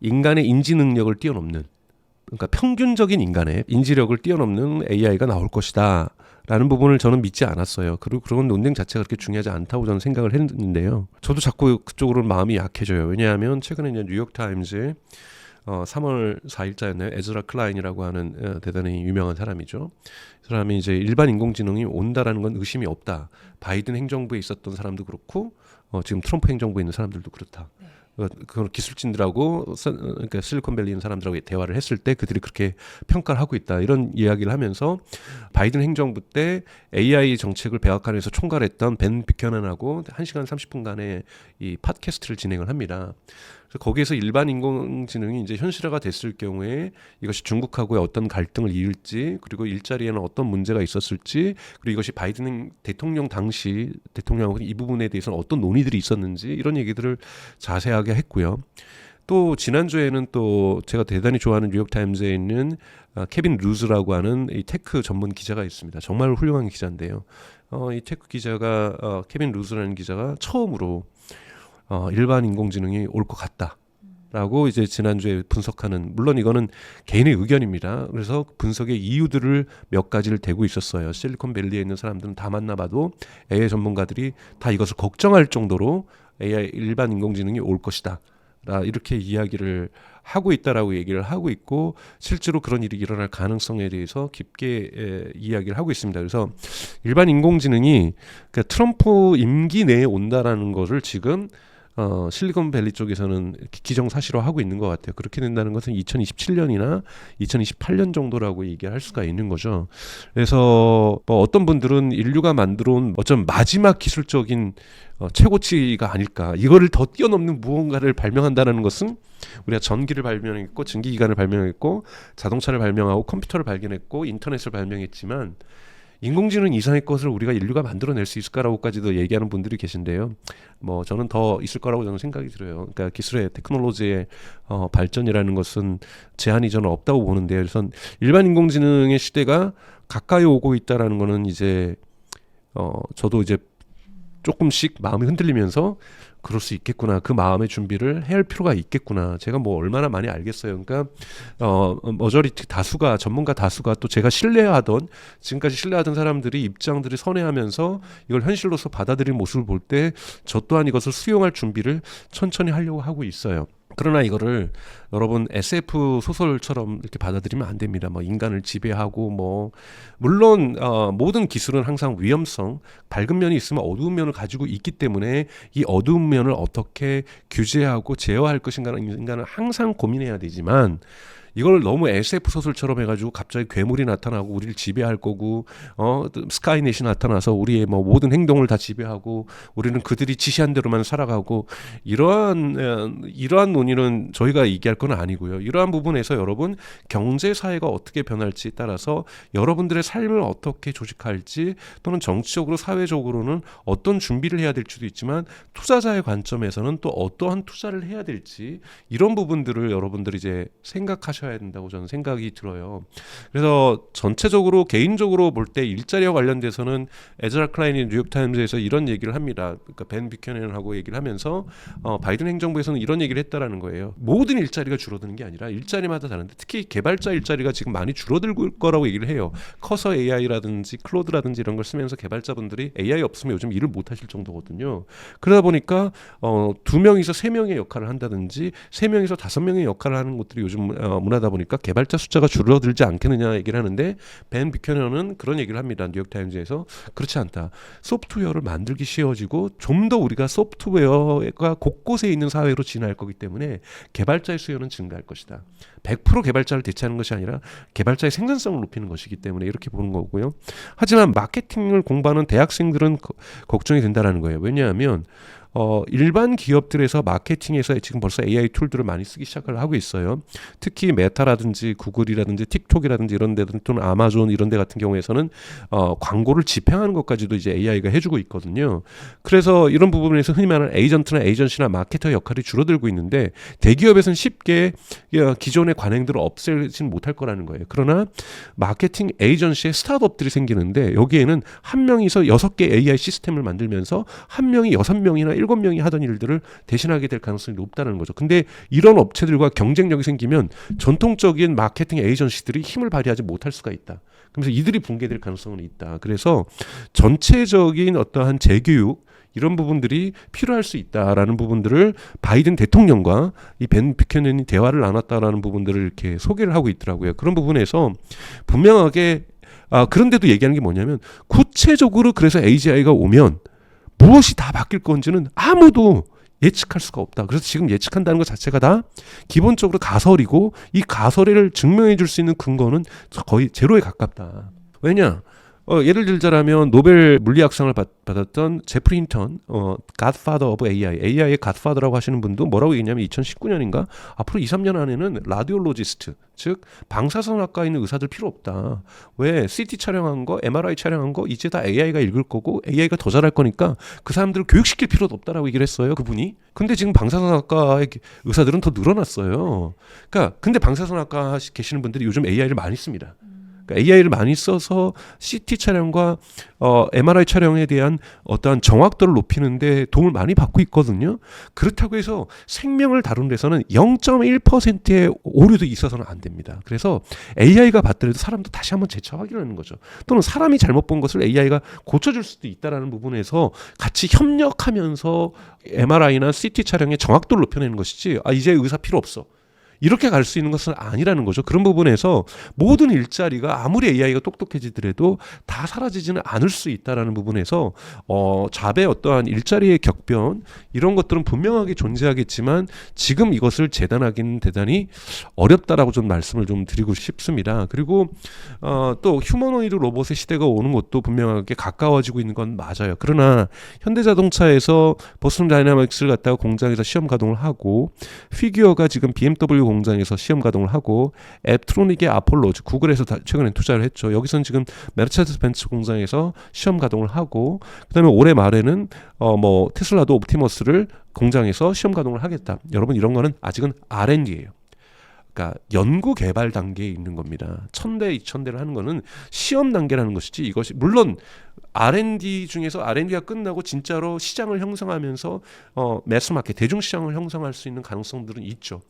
인간의 인지 능력을 뛰어넘는 그러니까 평균적인 인간의 인지력을 뛰어넘는 AI가 나올 것이다 라는 부분을 저는 믿지 않았어요. 그리고 그런 논쟁 자체가 그렇게 중요하지 않다고 저는 생각을 했는데요. 저도 자꾸 그쪽으로 마음이 약해져요. 왜냐하면 최근에 이제 뉴욕타임즈에 3월 4일자였나요? 에즈라 클라인이라고 하는 대단히 유명한 사람이죠. 그 사람이 이제 일반 인공지능이 온다라는 건 의심이 없다. 바이든 행정부에 있었던 사람도 그렇고 지금 트럼프 행정부에 있는 사람들도 그렇다. 그 기술진들하고 그러니까 실리콘밸리 있는 사람들하고 대화를 했을 때 그들이 그렇게 평가를 하고 있다 이런 이야기를 하면서 바이든 행정부 때 AI 정책을 백악관에서 총괄했던 벤 뷰캐넌하고 1시간 30분간의 이 팟캐스트를 진행을 합니다. 그래서 거기에서 일반 인공지능이 이제 현실화가 됐을 경우에 이것이 중국하고의 어떤 갈등을 이을지, 그리고 일자리에는 어떤 문제가 있었을지, 그리고 이것이 바이든 대통령 당시 대통령하고 이 부분에 대해서는 어떤 논의들이 있었는지 이런 얘기들을 자세하게 했고요. 또 지난주에는 또 제가 대단히 좋아하는 뉴욕타임즈에 있는 케빈 루즈라고 하는 이 테크 전문 기자가 있습니다. 정말 훌륭한 기자인데요. 이 테크 기자가 케빈 루즈라는 기자가 처음으로 일반 인공지능이 올 것 같다라고 이제 지난주에 분석하는, 물론 이거는 개인의 의견입니다. 그래서 분석의 이유들을 몇 가지를 대고 있었어요. 실리콘밸리에 있는 사람들은 다 만나봐도 AI 전문가들이 다 이것을 걱정할 정도로 AI 일반 인공지능이 올 것이다. 이렇게 이야기를 하고 있다라고 얘기를 하고 있고, 실제로 그런 일이 일어날 가능성에 대해서 깊게 이야기를 하고 있습니다. 그래서 일반 인공지능이 그러니까 트럼프 임기 내에 온다라는 것을 지금 실리콘밸리 쪽에서는 기정사실화하고 있는 것 같아요. 그렇게 된다는 것은 2027년이나 2028년 정도라고 얘기할 수가 있는 거죠. 그래서 뭐 어떤 분들은 인류가 만들어온 어쩜 마지막 기술적인 최고치가 아닐까. 이거를 더 뛰어넘는 무언가를 발명한다는 것은, 우리가 전기를 발명했고 증기기관을 발명했고 자동차를 발명하고 컴퓨터를 발견했고 인터넷을 발명했지만 인공지능 이상의 것을 우리가 인류가 만들어낼 수 있을까라고까지도 얘기하는 분들이 계신데요. 뭐 저는 더 있을 거라고 저는 생각이 들어요. 그러니까 기술의 테크놀로지의 발전이라는 것은 제한이 저는 없다고 보는데요. 그래서 일반 인공지능의 시대가 가까이 오고 있다라는 거는 이제 저도 이제 조금씩 마음이 흔들리면서 그럴 수 있겠구나, 그 마음의 준비를 해야 할 필요가 있겠구나. 제가 뭐 얼마나 많이 알겠어요. 그러니까 머저리티 다수가, 전문가 다수가, 또 제가 신뢰하던, 지금까지 신뢰하던 사람들이 입장들을 선회하면서 이걸 현실로서 받아들이는 모습을 볼 때 저 또한 이것을 수용할 준비를 천천히 하려고 하고 있어요. 그러나 이거를 여러분 SF 소설처럼 이렇게 받아들이면 안 됩니다. 뭐 인간을 지배하고 뭐 물론 모든 기술은 항상 위험성, 밝은 면이 있으면 어두운 면을 가지고 있기 때문에 이 어두운 면을 어떻게 규제하고 제어할 것인가는 인간은 항상 고민해야 되지만, 이걸 너무 SF 소설처럼 해가지고 갑자기 괴물이 나타나고 우리를 지배할 거고 스카이넷이 나타나서 우리의 뭐 모든 행동을 다 지배하고 우리는 그들이 지시한 대로만 살아가고, 이러한 논의는 저희가 얘기할 건 아니고요. 이러한 부분에서 여러분 경제 사회가 어떻게 변할지에 따라서 여러분들의 삶을 어떻게 조직할지, 또는 정치적으로 사회적으로는 어떤 준비를 해야 될지도 있지만 투자자의 관점에서는 또 어떠한 투자를 해야 될지, 이런 부분들을 여러분들이 이제 생각하셔야 된다고 저는 생각이 들어요. 그래서 전체적으로 개인적으로 볼 때 일자리와 관련돼서는 에즈라 클라인이 뉴욕타임즈에서 이런 얘기를 합니다. 그러니까 벤 뷰캐넌하고 얘기를 하면서 바이든 행정부에서는 이런 얘기를 했다라는 거예요. 모든 일자리가 줄어드는 게 아니라 일자리마다 다른데, 특히 개발자 일자리가 지금 많이 줄어들 거라고 얘기를 해요. 커서 AI라든지 클로드라든지 이런 걸 쓰면서 개발자분들이 AI 없으면 요즘 일을 못 하실 정도거든요. 그러다 보니까 2명에서 3명의 역할을 한다든지 3명에서 5명의 역할을 하는 것들이 요즘 문화다 보니까 개발자 숫자가 줄어들지 않겠느냐 얘기를 하는데, 벤 뷰캐넌은 그런 얘기를 합니다. 뉴욕타임즈에서. 그렇지 않다. 소프트웨어를 만들기 쉬워지고 좀 더 우리가 소프트웨어가 곳곳에 있는 사회로 진화할 거기 때문에 개발자의 수요는 증가할 것이다. 100% 개발자를 대체하는 것이 아니라 개발자의 생산성을 높이는 것이기 때문에 이렇게 보는 거고요. 하지만 마케팅을 공부하는 대학생들은 걱정이 된다는 거예요. 왜냐하면 일반 기업들에서 마케팅에서 지금 벌써 AI 툴들을 많이 쓰기 시작을 하고 있어요. 특히 메타라든지 구글이라든지 틱톡이라든지 이런 데든, 또는 아마존 이런 데 같은 경우에서는 광고를 집행하는 것까지도 이제 AI가 해주고 있거든요. 그래서 이런 부분에서 흔히 말하는 에이전트나 에이전시나 마케터의 역할이 줄어들고 있는데, 대기업에서는 쉽게 기존의 관행들을 없애지는 못할 거라는 거예요. 그러나 마케팅 에이전시의 스타트업들이 생기는데, 여기에는 한 명이서 6개 AI 시스템을 만들면서 한 명이 6명이나 7명이 하던 일들을 대신하게 될 가능성이 높다는 거죠. 근데 이런 업체들과 경쟁력이 생기면 전통적인 마케팅 에이전시들이 힘을 발휘하지 못할 수가 있다. 그래서 이들이 붕괴될 가능성은 있다. 그래서 전체적인 어떠한 재교육, 이런 부분들이 필요할 수 있다라는 부분들을 바이든 대통령과 이 벤 뷰캐넌이 대화를 나눴다라는 부분들을 이렇게 소개를 하고 있더라고요. 그런 부분에서 분명하게 그런데도 얘기하는 게 뭐냐면, 구체적으로 그래서 AGI가 오면 무엇이 다 바뀔 건지는 아무도 예측할 수가 없다. 그래서 지금 예측한다는 것 자체가 다 기본적으로 가설이고 이 가설을 증명해 줄 수 있는 근거는 거의 제로에 가깝다. 왜냐? 예를 들자라면 노벨 물리학상을 받았던 제프리 힌턴, Godfather of AI의 Godfather라고 하시는 분도 뭐라고 얘기했냐면 2019년인가 앞으로 2, 3년 안에는 라디올로지스트, 즉 방사선학과에 있는 의사들 필요 없다. 왜? CT 촬영한 거, MRI 촬영한 거 이제 다 AI가 읽을 거고 AI가 더 잘할 거니까 그 사람들을 교육시킬 필요도 없다라고 얘기를 했어요. 그분이. 근데 지금 방사선학과의 의사들은 더 늘어났어요. 그러니까 근데 방사선학과 계시는 분들이 요즘 AI를 많이 씁니다. AI를 많이 써서 CT 촬영과 MRI 촬영에 대한 어떠한 정확도를 높이는데 도움을 많이 받고 있거든요. 그렇다고 해서 생명을 다루는 데서는 0.1%의 오류도 있어서는 안 됩니다. 그래서 AI가 봤더라도 사람도 다시 한번 재차 확인하는 거죠. 또는 사람이 잘못 본 것을 AI가 고쳐줄 수도 있다는 부분에서 같이 협력하면서 MRI나 CT 촬영의 정확도를 높여내는 것이지 이제 의사 필요 없어. 이렇게 갈 수 있는 것은 아니라는 거죠. 그런 부분에서 모든 일자리가 아무리 AI가 똑똑해지더라도 다 사라지지는 않을 수 있다라는 부분에서 잡의 어떠한 일자리의 격변 이런 것들은 분명하게 존재하겠지만 지금 이것을 재단하기는 대단히 어렵다라고 좀 말씀을 좀 드리고 싶습니다. 그리고 또 휴머노이드 로봇의 시대가 오는 것도 분명하게 가까워지고 있는 건 맞아요. 그러나 현대자동차에서 보스턴 다이나믹스를 갖다가 공장에서 시험 가동을 하고 피규어가 지금 BMW 공장에서 시험 가동을 하고 앱트로닉의 아폴로, 구글에서 최근에 투자를 했죠. 여기서는 지금 메르체데스 벤츠 공장에서 시험 가동을 하고 그다음에 올해 말에는 테슬라도 옵티머스를 공장에서 시험 가동을 하겠다. 여러분 이런 거는 아직은 R&D예요. 그러니까 연구 개발 단계에 있는 겁니다. 1000대, 2000대를 하는 거는 시험 단계라는 것이지 이것이 물론 R&D 중에서 R&D가 끝나고 진짜로 시장을 형성하면서 매스마켓 대중 시장을 형성할 수 있는 가능성들은 있죠.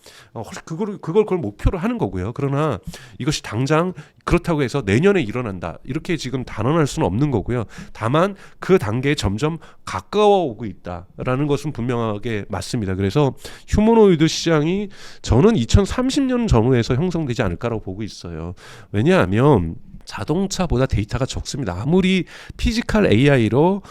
그걸 목표로 하는 거고요. 그러나 이것이 당장 그렇다고 해서 내년에 일어난다 이렇게 지금 단언할 수는 없는 거고요. 다만 그 단계에 점점 가까워오고 있다라는 것은 분명하게 맞습니다. 그래서 휴머노이드 시장이 저는 2030년 전후에서 형성되지 않을까라고 보고 있어요. 왜냐하면 자동차보다 데이터가 적습니다. 아무리 피지컬 AI로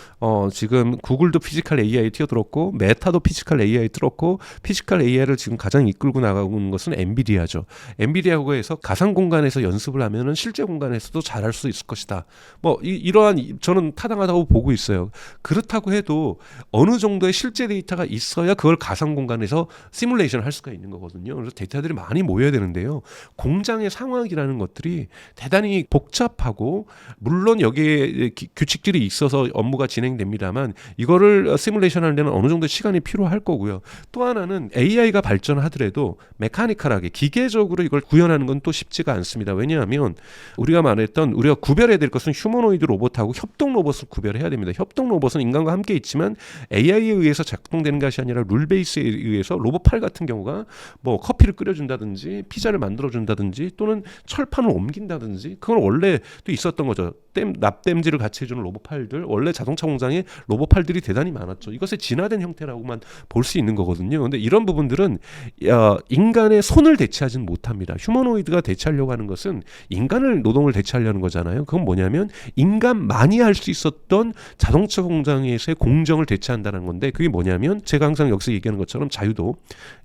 지금 구글도 피지컬 AI 뛰어들었고 메타도 피지컬 AI 들었고 피지컬 AI를 지금 가장 이끌고 나가고 있는 것은 엔비디아죠. 엔비디아고 해서 가상 공간에서 연습을 하면은 실제 공간에서도 잘할 수 있을 것이다. 이러한 저는 타당하다고 보고 있어요. 그렇다고 해도 어느 정도의 실제 데이터가 있어야 그걸 가상 공간에서 시뮬레이션을 할 수가 있는 거거든요. 그래서 데이터들이 많이 모여야 되는데요. 공장의 상황이라는 것들이 대단히 복잡하고 물론 여기에 규칙들이 있어서 업무가 진행됩니다만 이거를 시뮬레이션 하는 데는 어느 정도 시간이 필요할 거고요. 또 하나는 AI가 발전하더라도 메카니컬하게 기계적으로 이걸 구현하는 건 또 쉽지가 않습니다. 왜냐하면 우리가 말했던 우리가 구별해야 될 것은 휴머노이드 로봇하고 협동 로봇을 구별해야 됩니다. 협동 로봇은 인간과 함께 있지만 AI에 의해서 작동되는 것이 아니라 룰 베이스에 의해서 로봇팔 같은 경우가 커피를 끓여준다든지 피자를 만들어준다든지 또는 철판을 옮긴다든지 그건 원래 또 있었던 거죠. 납땜질을 같이 해주는 로봇팔들 원래 자동차 공장에 로봇팔들이 대단히 많았죠. 이것의 진화된 형태라고만 볼 수 있는 거거든요. 그런데 이런 부분들은 인간의 손을 대체하지는 못합니다. 휴머노이드가 대체하려고 하는 것은 인간을 노동을 대체하려는 거잖아요. 그건 뭐냐면 인간만이 할 수 있었던 자동차 공장에서의 공정을 대체한다는 건데 그게 뭐냐면 제가 항상 여기서 얘기하는 것처럼 자유도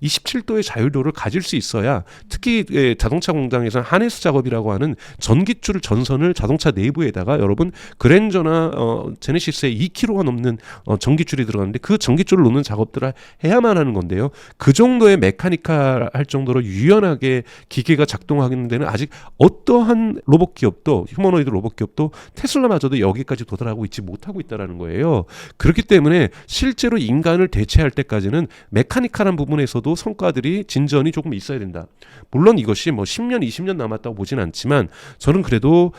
27도의 자유도를 가질 수 있어야 특히 자동차 공장에서는 하네스 작업이라고 하는 전기줄 전선을 자동차 내부에다가 여러분 그랜저나 제네시스에 2kg가 넘는 전기줄이 들어가는데 그 전기줄을 놓는 작업들을 해야만 하는 건데요. 그 정도의 메카니컬 할 정도로 유연하게 기계가 작동하는 데는 아직 어떠한 로봇 기업도 휴머노이드 로봇 기업도 테슬라마저도 여기까지 도달하고 있지 못하고 있다는 거예요. 그렇기 때문에 실제로 인간을 대체할 때까지는 메카니컬한 부분에서도 성과들이 진전이 조금 있어야 된다. 물론 이것이 10년, 20년 남았다고 보진 않지만 저는 그래도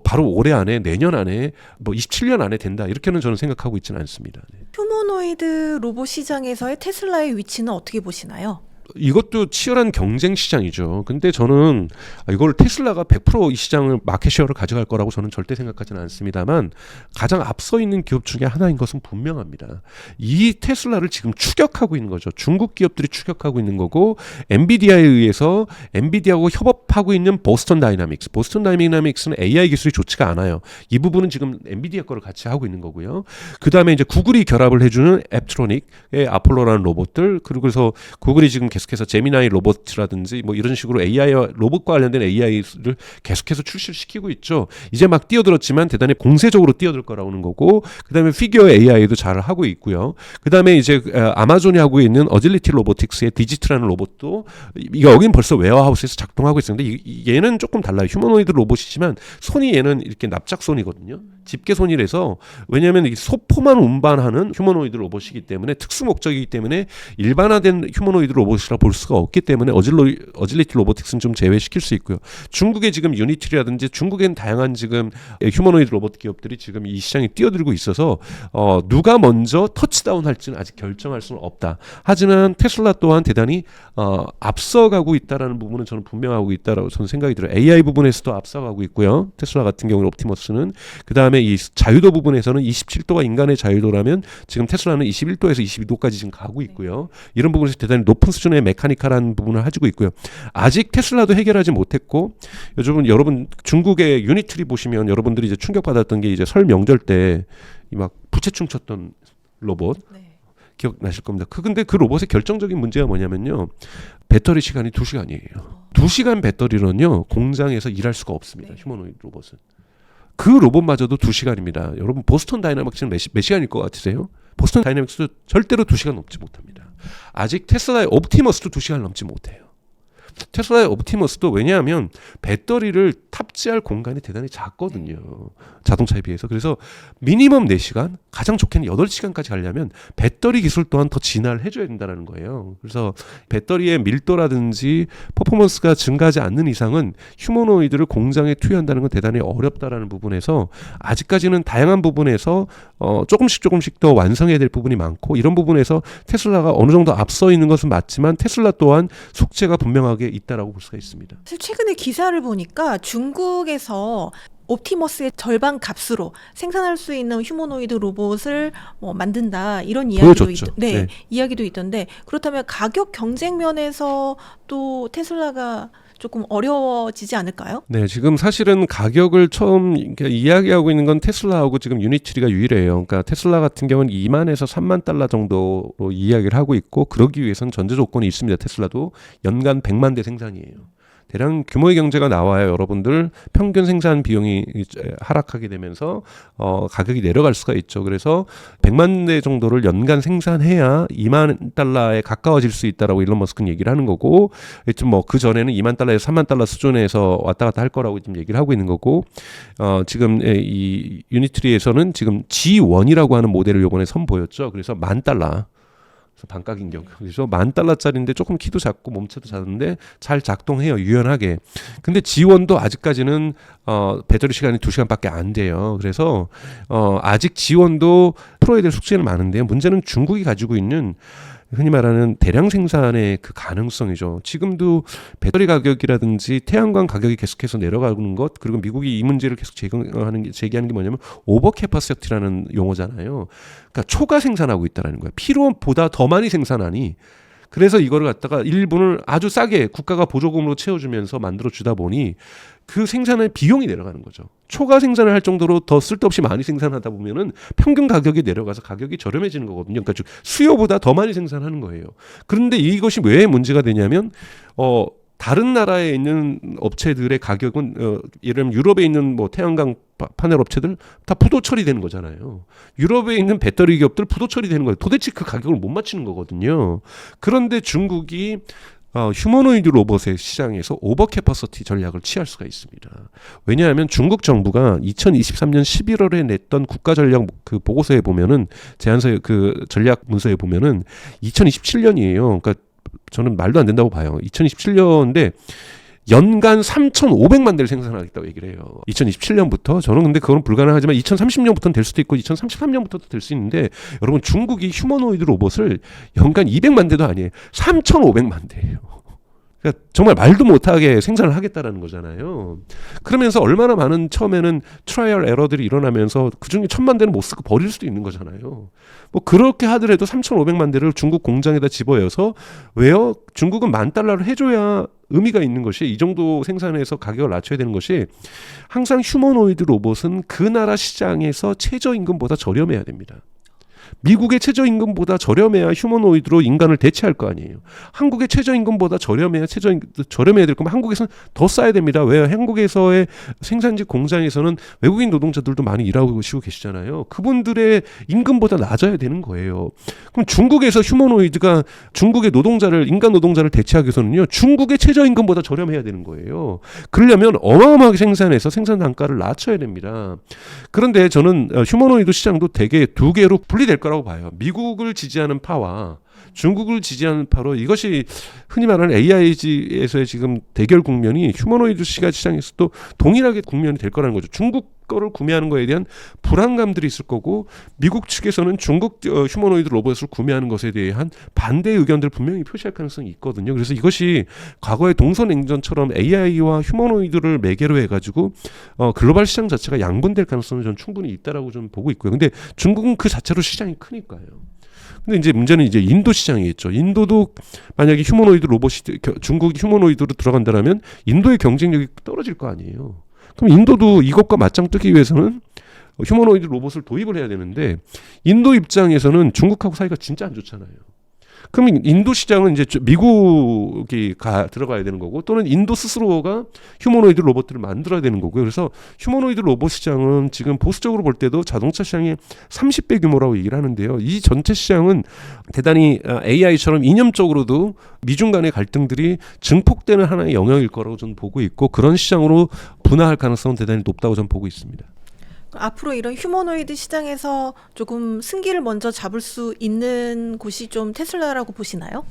바로 올해 안에 내년 안에 27년 안에 된다 이렇게는 저는 생각하고 있지는 않습니다. 휴머노이드 로봇 시장에서의 테슬라의 위치는 어떻게 보시나요? 이것도 치열한 경쟁 시장이죠. 근데 저는 이걸 테슬라가 100% 이 시장을 마켓쉐어를 가져갈 거라고 저는 절대 생각하지는 않습니다만 가장 앞서 있는 기업 중에 하나인 것은 분명합니다. 이 테슬라를 지금 추격하고 있는 거죠. 중국 기업들이 추격하고 있는 거고 엔비디아에 의해서 엔비디아하고 협업하고 있는 보스턴 다이나믹스. 보스턴 다이나믹스는 AI 기술이 좋지가 않아요. 이 부분은 지금 엔비디아 거를 같이 하고 있는 거고요. 그 다음에 이제 구글이 결합을 해주는 앱트로닉의 아폴로라는 로봇들 그리고 그래서 구글이 지금 계속해서 제미나이 로봇이라든지 뭐 이런 식으로 AI와 로봇과 관련된 AI를 계속해서 출시를 시키고 있죠. 이제 막 뛰어들었지만 대단히 공세적으로 뛰어들 거라는 거고 그다음에 피규어 AI도 잘 하고 있고요. 그다음에 이제 아마존이 하고 있는 어질리티 로보틱스의 디지트라는 로봇도 여긴 벌써 웨어하우스에서 작동하고 있었는데 얘는 조금 달라요. 휴머노이드 로봇이지만 손이 얘는 이렇게 납작손이거든요. 집게손이라서 왜냐하면 이 소포만 운반하는 휴머노이드 로봇이기 때문에 특수 목적이기 때문에 일반화된 휴머노이드 로봇이라 볼 수가 없기 때문에 어질리티 로보틱스는 좀 제외시킬 수 있고요. 중국의 지금 유니티라든지 중국엔 다양한 지금 휴머노이드 로봇 기업들이 지금 이 시장에 뛰어들고 있어서 누가 먼저 터치다운 할지는 아직 결정할 수는 없다. 하지만 테슬라 또한 대단히 앞서가고 있다라는 부분은 저는 분명하고 있다라고 저는 생각이 들어요. AI 부분에서도 앞서가고 있고요. 테슬라 같은 경우는 옵티머스는 그다음에 이 자유도 부분에서는 27도가 인간의 자유도라면 지금 테슬라는 21도에서 22도까지 지금 가고 있고요. 이런 부분에서 대단히 높은 수준의 메카니컬한 부분을 가지고 있고요. 아직 테슬라도 해결하지 못했고 요즘은 여러분 중국의 유니트리 보시면 여러분들이 이제 충격받았던 게 이제 설 명절 때 막 부채춤 췄던 로봇 네. 기억나실 겁니다. 근데 그 로봇의 결정적인 문제가 뭐냐면요. 배터리 시간이 2시간이에요. 2시간 배터리로는요. 공장에서 일할 수가 없습니다. 휴머노이드 로봇은. 그 로봇마저도 2시간입니다. 여러분 보스턴 다이나믹스는 몇 시간일 것 같으세요? 보스턴 다이나믹스도 절대로 2시간 넘지 못합니다. 아직 테슬라의 옵티머스도 2시간 넘지 못해요. 테슬라의 옵티머스도 왜냐하면 배터리를 탑재할 공간이 대단히 작거든요. 자동차에 비해서. 그래서 미니멈 4시간, 가장 좋게는 8시간까지 가려면 배터리 기술 또한 더 진화를 해줘야 된다는 거예요. 그래서 배터리의 밀도라든지 퍼포먼스가 증가하지 않는 이상은 휴머노이드를 공장에 투여한다는 건 대단히 어렵다라는 부분에서 아직까지는 다양한 부분에서 조금씩 더 완성해야 될 부분이 많고 이런 부분에서 테슬라가 어느 정도 앞서 있는 것은 맞지만 테슬라 또한 숙제가 분명하게 있다라고 볼 수가 있습니다. 사실 최근에 기사를 보니까 중국에서 옵티머스의 절반 값으로 생산할 수 있는 휴머노이드 로봇을 만든다 이런 이야기도 네. 이야기도 있던데 그렇다면 가격 경쟁 면에서 또 테슬라가 조금 어려워지지 않을까요? 네, 지금 사실은 가격을 처음 이야기하고 있는 건 테슬라하고 지금 유니트리가 유일해요. 그러니까 테슬라 같은 경우는 2만에서 3만 달러 정도로 이야기를 하고 있고 그러기 위해서는 전제 조건이 있습니다. 테슬라도 연간 100만 대 생산이에요. 대략 규모의 경제가 나와요. 여러분들 평균 생산 비용이 하락하게 되면서 가격이 내려갈 수가 있죠. 그래서 100만 대 정도를 연간 생산해야 2만 달러에 가까워질 수 있다라고 일론 머스크는 얘기를 하는 거고, 뭐 그 전에는 2만 달러에서 3만 달러 수준에서 왔다 갔다 할 거라고 지금 얘기를 하고 있는 거고, 지금 이 유니트리에서는 지금 G1이라고 하는 모델을 이번에 선보였죠. 그래서 10,000달러. 반가 긴격. 그래서 10,000달러짜리인데 조금 키도 작고 몸체도 작은데 잘 작동해요. 유연하게. 근데 G1도 아직까지는 배터리 시간이 2시간밖에 안 돼요. 그래서 아직 G1도 풀어야 될 숙제는 많은데요. 문제는 중국이 가지고 있는 흔히 말하는 대량 생산의 그 가능성이죠. 지금도 배터리 가격이라든지 태양광 가격이 계속해서 내려가는 것, 그리고 미국이 이 문제를 계속 제기하는 게 뭐냐면 오버캐퍼시티라는 용어잖아요. 그러니까 초과 생산하고 있다는 거예요. 필요보다 더 많이 생산하니 그래서 이거를 갖다가 일부를 아주 싸게 국가가 보조금으로 채워주면서 만들어 주다 보니 그 생산의 비용이 내려가는 거죠. 초과 생산을 할 정도로 더 쓸데없이 많이 생산하다 보면은 평균 가격이 내려가서 가격이 저렴해지는 거거든요. 그러니까 수요보다 더 많이 생산하는 거예요. 그런데 이것이 왜 문제가 되냐면 다른 나라에 있는 업체들의 가격은 예를 들면 유럽에 있는 뭐 태양광 파넬 업체들 다 부도 처리되는 거잖아요. 유럽에 있는 배터리 기업들 부도 처리되는 거예요. 도대체 그 가격을 못 맞추는 거거든요. 그런데 중국이 휴머노이드 로봇의 시장에서 오버캐퍼시티 전략을 취할 수가 있습니다. 왜냐하면 중국 정부가 2023년 11월에 냈던 국가 전략 그 보고서에 보면은 제안서 그 전략 문서에 보면은 2027년이에요. 그러니까 저는 말도 안 된다고 봐요. 2027년인데 연간 3,500만 대를 생산하겠다고 얘기를 해요. 2027년부터. 저는 근데 그건 불가능하지만 2030년부터는 될 수도 있고 2033년부터도 될 수 있는데 여러분 중국이 휴머노이드 로봇을 연간 200만 대도 아니에요. 3,500만 대예요. 그러니까 정말 말도 못하게 생산을 하겠다라는 거잖아요. 그러면서 얼마나 많은 처음에는 트라이얼 에러들이 일어나면서 그중에 1,000만 대는 못 쓰고 버릴 수도 있는 거잖아요. 뭐 그렇게 하더라도 3,500만 대를 중국 공장에다 집어여서 왜요? 중국은 $10,000를 해줘야 의미가 있는 것이 이 정도 생산해서 가격을 낮춰야 되는 것이 항상 휴머노이드 로봇은 그 나라 시장에서 최저임금보다 저렴해야 됩니다. 미국의 최저임금보다 저렴해야 휴머노이드로 인간을 대체할 거 아니에요. 한국의 최저임금보다 저렴해야 될 거면 한국에서는 더 싸야 됩니다. 왜? 한국에서의 생산직 공장에서는 외국인 노동자들도 많이 일하고 계시잖아요. 그분들의 임금보다 낮아야 되는 거예요. 그럼 중국에서 휴머노이드가 중국의 노동자를 인간 노동자를 대체하기 위해서는요. 중국의 최저임금보다 저렴해야 되는 거예요. 그러려면 어마어마하게 생산해서 생산 단가를 낮춰야 됩니다. 그런데 저는 휴머노이드 시장도 대개 두 개로 분리될 거라고 봐요. 미국을 지지하는 파와 중국을 지지하는 파로 이것이 흔히 말하는 AI에서의 지금 대결 국면이 휴머노이드 시장에서도 동일하게 국면이 될 거라는 거죠. 중국 거를 구매하는 거에 대한 불안감들이 있을 거고 미국 측에서는 중국 휴머노이드 로봇을 구매하는 것에 대한 반대 의견들을 분명히 표시할 가능성이 있거든요. 그래서 이것이 과거의 동서냉전처럼 AI와 휴머노이드를 매개로 해가지고 글로벌 시장 자체가 양분될 가능성은 저는 충분히 있다라고 좀 보고 있고요. 근데 중국은 그 자체로 시장이 크니까요. 근데 이제 문제는 이제 인도 시장이겠죠. 인도도 만약에 휴머노이드 로봇이 중국이 휴머노이드로 들어간다면 인도의 경쟁력이 떨어질 거 아니에요. 그럼 인도도 이것과 맞짱 뜨기 위해서는 휴머노이드 로봇을 도입을 해야 되는데 인도 입장에서는 중국하고 사이가 진짜 안 좋잖아요. 그럼 인도 시장은 이제 미국이 들어가야 되는 거고 또는 인도 스스로가 휴머노이드 로봇들을 만들어야 되는 거고요. 그래서 휴머노이드 로봇 시장은 지금 보수적으로 볼 때도 자동차 시장의 30배 규모라고 얘기를 하는데요. 이 전체 시장은 대단히 AI처럼 이념적으로도 미중 간의 갈등들이 증폭되는 하나의 영역일 거라고 저는 보고 있고 그런 시장으로 분화할 가능성은 대단히 높다고 저는 보고 있습니다. 앞으로 이런 휴머노이드 시장에서 조금 승기를 먼저 잡을 수 있는 곳이 좀 테슬라라고 보시나요?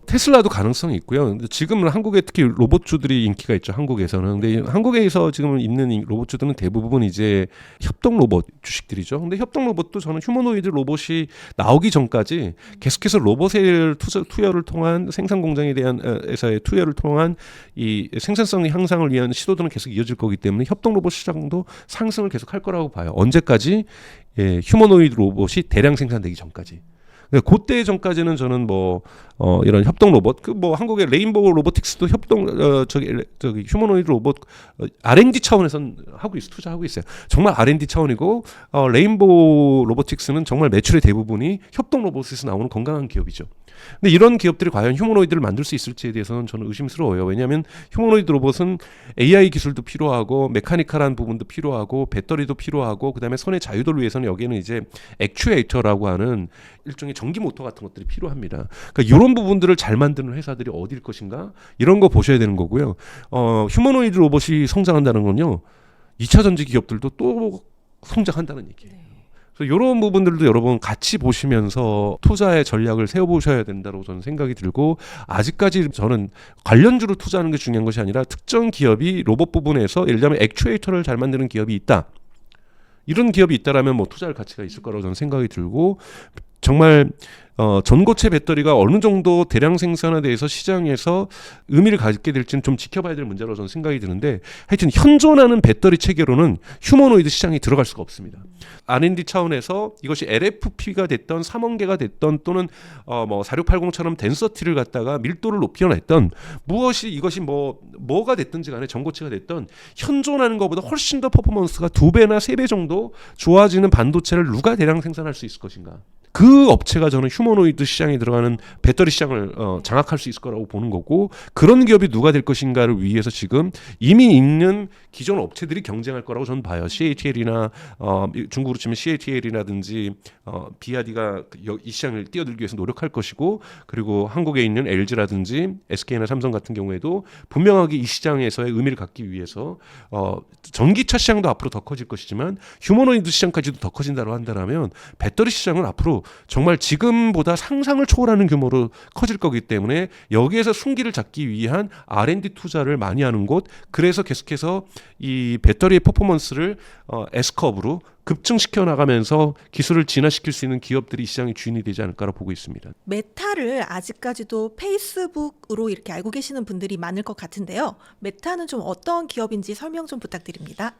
테슬라도 가능성이 있고요. 근데 지금은 한국에 특히 로봇주들이 인기가 있죠. 한국에서는. 근데 한국에서 지금 있는 로봇주들은 대부분 이제 협동 로봇 주식들이죠. 근데 협동 로봇도 저는 휴머노이드 로봇이 나오기 전까지 계속해서 로봇의 투여를 통한 생산 공장에 대한 에서의 투여를 통한 이 생산성 향상을 위한 시도들은 계속 이어질 거기 때문에 협동 로봇 시장도 상승을 계속할 거라고 봐요. 언제까지? 휴머노이드 로봇이 대량 생산되기 전까지. 그때 전까지는 저는 이런 협동 로봇 한국의 레인보우 로보틱스도 저기 휴머노이드 로봇 R&D 차원에선 투자하고 있어요. 정말 R&D 차원이고 레인보우 로보틱스는 정말 매출의 대부분이 협동 로봇에서 나오는 건강한 기업이죠. 근데 이런 기업들이 과연 휴머노이드를 만들 수 있을지에 대해서는 저는 의심스러워요. 왜냐하면 휴머노이드 로봇은 AI 기술도 필요하고 메카니컬한 부분도 필요하고 배터리도 필요하고 그다음에 손의 자유도를 위해서는 여기에는 이제 액추에이터라고 하는 일종의 전기 모터 같은 것들이 필요합니다. 그러니까 이런 부분들을 잘 만드는 회사들이 어디일 것인가 이런 거 보셔야 되는 거고요. 휴머노이드 로봇이 성장한다는 건요. 2차 전지 기업들도 또 성장한다는 얘기예요. 그래서 이런 부분들도 여러분 같이 보시면서 투자의 전략을 세워보셔야 된다고 저는 생각이 들고 아직까지 저는 관련주로 투자하는 게 중요한 것이 아니라 특정 기업이 로봇 부분에서 예를 들면 액추에이터를 잘 만드는 기업이 있다. 이런 기업이 있다라면 투자할 가치가 있을 거라고 저는 생각이 들고 정말 전고체 배터리가 어느 정도 대량 생산화돼서 시장에서 의미를 갖게 될지는 좀 지켜봐야 될 문제라고 저는 생각이 드는데 하여튼 현존하는 배터리 체계로는 휴머노이드 시장이 들어갈 수가 없습니다. R&D 차원에서 이것이 LFP가 됐던 3원계가 됐던 또는 4680처럼 덴서티를 갖다가 밀도를 높여냈던 이것이 뭐가 됐든지 간에 전고체가 됐던 현존하는 것보다 훨씬 더 퍼포먼스가 2배나 3배 정도 좋아지는 반도체를 누가 대량 생산할 수 있을 것인가. 그 업체가 저는 휴머노이드 시장에 들어가는 배터리 시장을 장악할 수 있을 거라고 보는 거고 그런 기업이 누가 될 것인가를 위해서 지금 이미 있는 기존 업체들이 경쟁할 거라고 저는 봐요. CATL이나 중국으로 치면 CATL이라든지 비아디가 이 시장을 뛰어들기 위해서 노력할 것이고 그리고 한국에 있는 LG라든지 SK나 삼성 같은 경우에도 분명하게 이 시장에서의 의미를 갖기 위해서 전기차 시장도 앞으로 더 커질 것이지만 휴머노이드 시장까지도 더 커진다고 한다면 배터리 시장은 앞으로 정말 지금보다 상상을 초월하는 규모로 커질 거기 때문에 여기에서 승기를 잡기 위한 R&D 투자를 많이 하는 곳, 그래서 계속해서 이 배터리의 퍼포먼스를 S컵으로 급증시켜 나가면서 기술을 진화시킬 수 있는 기업들이 이 시장의 주인이 되지 않을까라고 보고 있습니다. 메타를 아직까지도 페이스북으로 이렇게 알고 계시는 분들이 많을 것 같은데요. 메타는 좀 어떤 기업인지 설명 좀 부탁드립니다.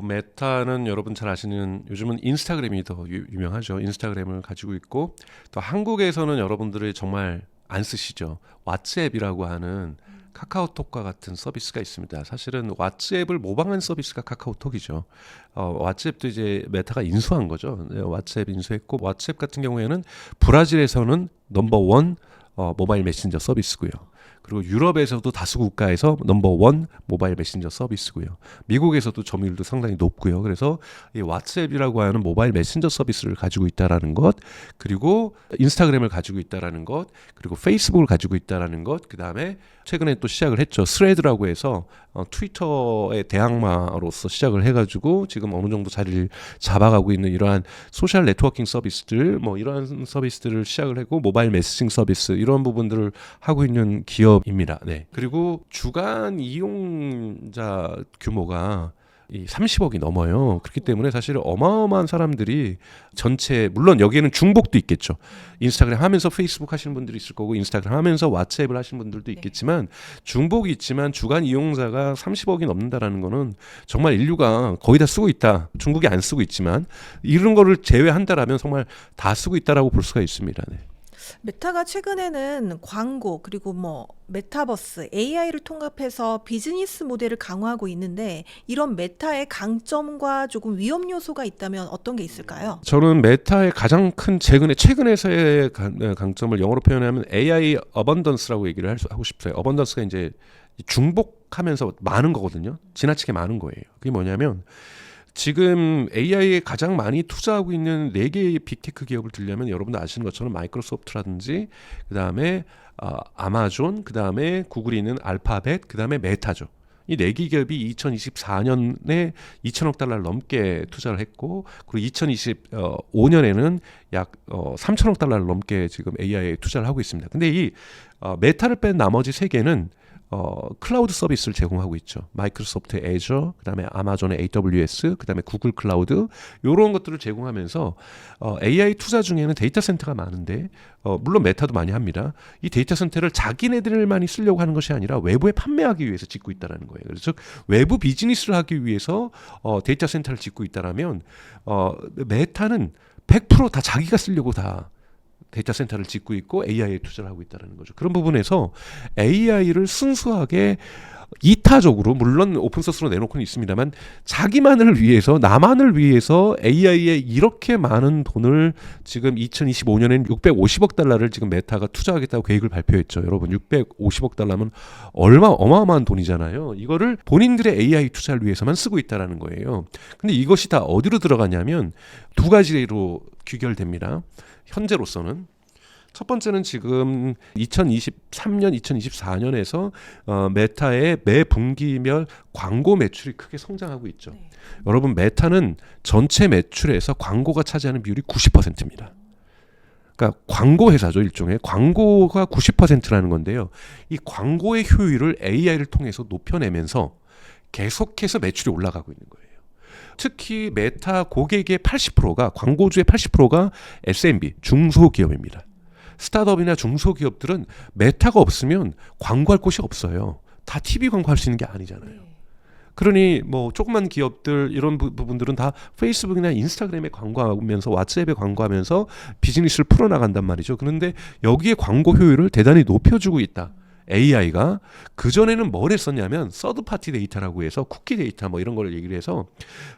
메타는 여러분 잘 아시는, 요즘은 인스타그램이 더 유명하죠. 인스타그램을 가지고 있고, 또 한국에서는 여러분들이 정말 안 쓰시죠. 왓츠앱이라고 하는 카카오톡과 같은 서비스가 있습니다. 사실은 왓츠앱을 모방한 서비스가 카카오톡이죠. 왓츠앱도 이제 메타가 인수한 거죠. 네, 왓츠앱 인수했고, 왓츠앱 같은 경우에는 브라질에서는 넘버원 모바일 메신저 서비스고요. 그리고 유럽에서도 다수 국가에서 넘버원 모바일 메신저 서비스고요. 미국에서도 점유율도 상당히 높고요. 그래서 이 왓츠앱이라고 하는 모바일 메신저 서비스를 가지고 있다라는 것, 그리고 인스타그램을 가지고 있다라는 것, 그리고 페이스북을 가지고 있다라는 것, 그 다음에 최근에 또 시작을 했죠. 스레드라고 해서 트위터의 대항마로서 시작을 해가지고 지금 어느 정도 자리를 잡아가고 있는 이러한 소셜 네트워킹 서비스들, 뭐 이러한 서비스들을 시작을 하고 모바일 메시징 서비스, 이런 부분들을 하고 있는 기업입니다. 네. 그리고 주간 이용자 규모가 이 30억이 넘어요. 그렇기 때문에 사실 어마어마한 사람들이 전체, 물론 여기에는 중복도 있겠죠. 인스타그램 하면서 페이스북 하시는 분들이 있을 거고, 인스타그램 하면서 왓츠앱을 하시는 분들도 있겠지만, 중복이 있지만 주간 이용자가 30억이 넘는다라는 거는 정말 인류가 거의 다 쓰고 있다. 중국이 안 쓰고 있지만 이런 거를 제외한다라면 정말 다 쓰고 있다라고 볼 수가 있습니다. 네. 메타가 최근에는 광고, 그리고 뭐 메타버스, AI를 통합해서 비즈니스 모델을 강화하고 있는데, 이런 메타의 강점과 조금 위험 요소가 있다면 어떤 게 있을까요? 저는 메타의 가장 큰 최근에서의 강점을 영어로 표현하면 AI 어번던스라고 얘기를 하고 싶어요. 어번던스가 이제 중복하면서 많은 거거든요. 지나치게 많은 거예요. 그게 뭐냐면, 지금 AI에 가장 많이 투자하고 있는 4개의 빅테크 기업을 들려면 여러분도 아시는 것처럼 마이크로소프트라든지, 그 다음에 아마존, 그 다음에 구글이 있는 알파벳, 그 다음에 메타죠. 이 4개 기업이 2024년에 2천억 달러를 넘게 투자를 했고, 그리고 2025년에는 약 3천억 달러를 넘게 지금 AI에 투자를 하고 있습니다. 근데 이 메타를 뺀 나머지 3개는 클라우드 서비스를 제공하고 있죠. 마이크로소프트 애저, 그다음에 아마존의 AWS, 그다음에 구글 클라우드, 이런 것들을 제공하면서 AI 투자 중에는 데이터 센터가 많은데, 물론 메타도 많이 합니다. 이 데이터 센터를 자기네들만이 쓰려고 하는 것이 아니라 외부에 판매하기 위해서 짓고 있다는 거예요. 그래서 즉 외부 비즈니스를 하기 위해서 데이터 센터를 짓고 있다라면, 메타는 100% 다 자기가 쓰려고 다 데이터 센터를 짓고 있고 AI에 투자를 하고 있다는 거죠. 그런 부분에서 AI를 순수하게 이타적으로, 물론 오픈소스로 내놓고는 있습니다만, 자기만을 위해서, 나만을 위해서 AI에 이렇게 많은 돈을 지금 2025년에는 650억 달러를 지금 메타가 투자하겠다고 계획을 발표했죠. 여러분, 650억 달러면 어마어마한 돈이잖아요. 이거를 본인들의 AI 투자를 위해서만 쓰고 있다는 거예요. 근데 이것이 다 어디로 들어가냐면 2가지로 귀결됩니다. 현재로서는. 첫 번째는 지금 2023년, 2024년에서 메타의 매 분기별 광고 매출이 크게 성장하고 있죠. 네. 여러분, 메타는 전체 매출에서 광고가 차지하는 비율이 90%입니다. 그러니까 광고 회사죠. 일종의 광고가 90%라는 건데요. 이 광고의 효율을 AI를 통해서 높여내면서 계속해서 매출이 올라가고 있는 거예요. 특히 메타 고객의 80%가, 광고주의 80%가 SMB, 중소기업입니다. 스타트업이나 중소기업들은 메타가 없으면 광고할 곳이 없어요. 다 TV 광고할 수 있는 게 아니잖아요. 그러니 뭐 조그만 기업들, 이런 부분들은 다 페이스북이나 인스타그램에 광고하면서, 왓츠앱에 광고하면서 비즈니스를 풀어나간단 말이죠. 그런데 여기에 광고 효율을 대단히 높여주고 있다. AI가. 그전에는 뭘 했었냐면 서드파티 데이터라고 해서 쿠키 데이터 뭐 이런 걸 얘기를 해서,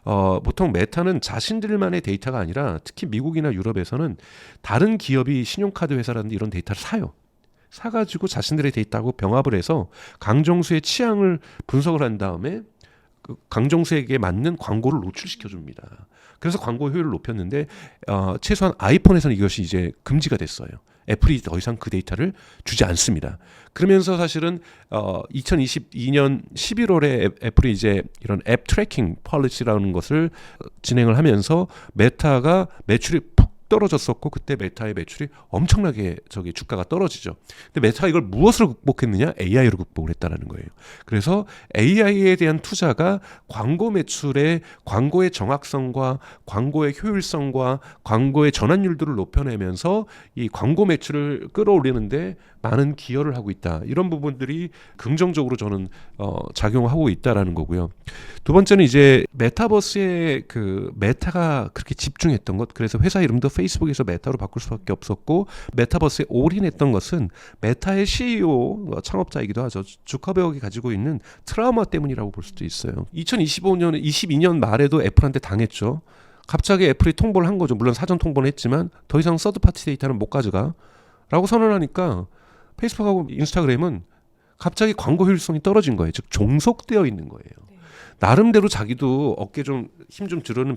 보통 메타는 자신들만의 데이터가 아니라, 특히 미국이나 유럽에서는 다른 기업이 신용카드 회사라든지 이런 데이터를 사요. 사가지고 자신들의 데이터하고 병합을 해서 강정수의 취향을 분석을 한 다음에 그 강정수에게 맞는 광고를 노출시켜 줍니다. 그래서 광고 효율을 높였는데, 최소한 아이폰에서는 이것이 이제 금지가 됐어요. 애플이 더 이상 그 데이터를 주지 않습니다. 그러면서 사실은 2022년 11월에 애플이 이제 이런 앱 트래킹 폴리시라는 것을 진행을 하면서 메타가 매출이 푹 떨어졌었고 그때 메타의 매출이 엄청나게 주가가 떨어지죠. 근데 메타가 이걸 무엇으로 극복했느냐? AI로 극복을 했다라는 거예요. 그래서 AI에 대한 투자가 광고 매출의 광고의 정확성과 광고의 효율성과 광고의 전환율들을 높여내면서 이 광고 매출을 끌어올리는데 많은 기여를 하고 있다. 이런 부분들이 긍정적으로 저는 작용하고 있다라는 거고요. 두 번째는 이제 메타버스에 그 메타가 그렇게 집중했던 것, 그래서 회사 이름도 페이스북에서 메타로 바꿀 수밖에 없었고 메타버스에 올인했던 것은 메타의 CEO 창업자이기도 하죠. 주커버그가 가지고 있는 트라우마 때문이라고 볼 수도 있어요. 2025년, 22년 말에도 애플한테 당했죠. 갑자기 애플이 통보를 한 거죠. 물론 사전 통보는 했지만 더 이상 서드파티 데이터는 못 가져가 라고 선언하니까 페이스북하고 인스타그램은 갑자기 광고 효율성이 떨어진 거예요. 즉 종속되어 있는 거예요. 나름대로 자기도 어깨 좀 힘 좀 들어는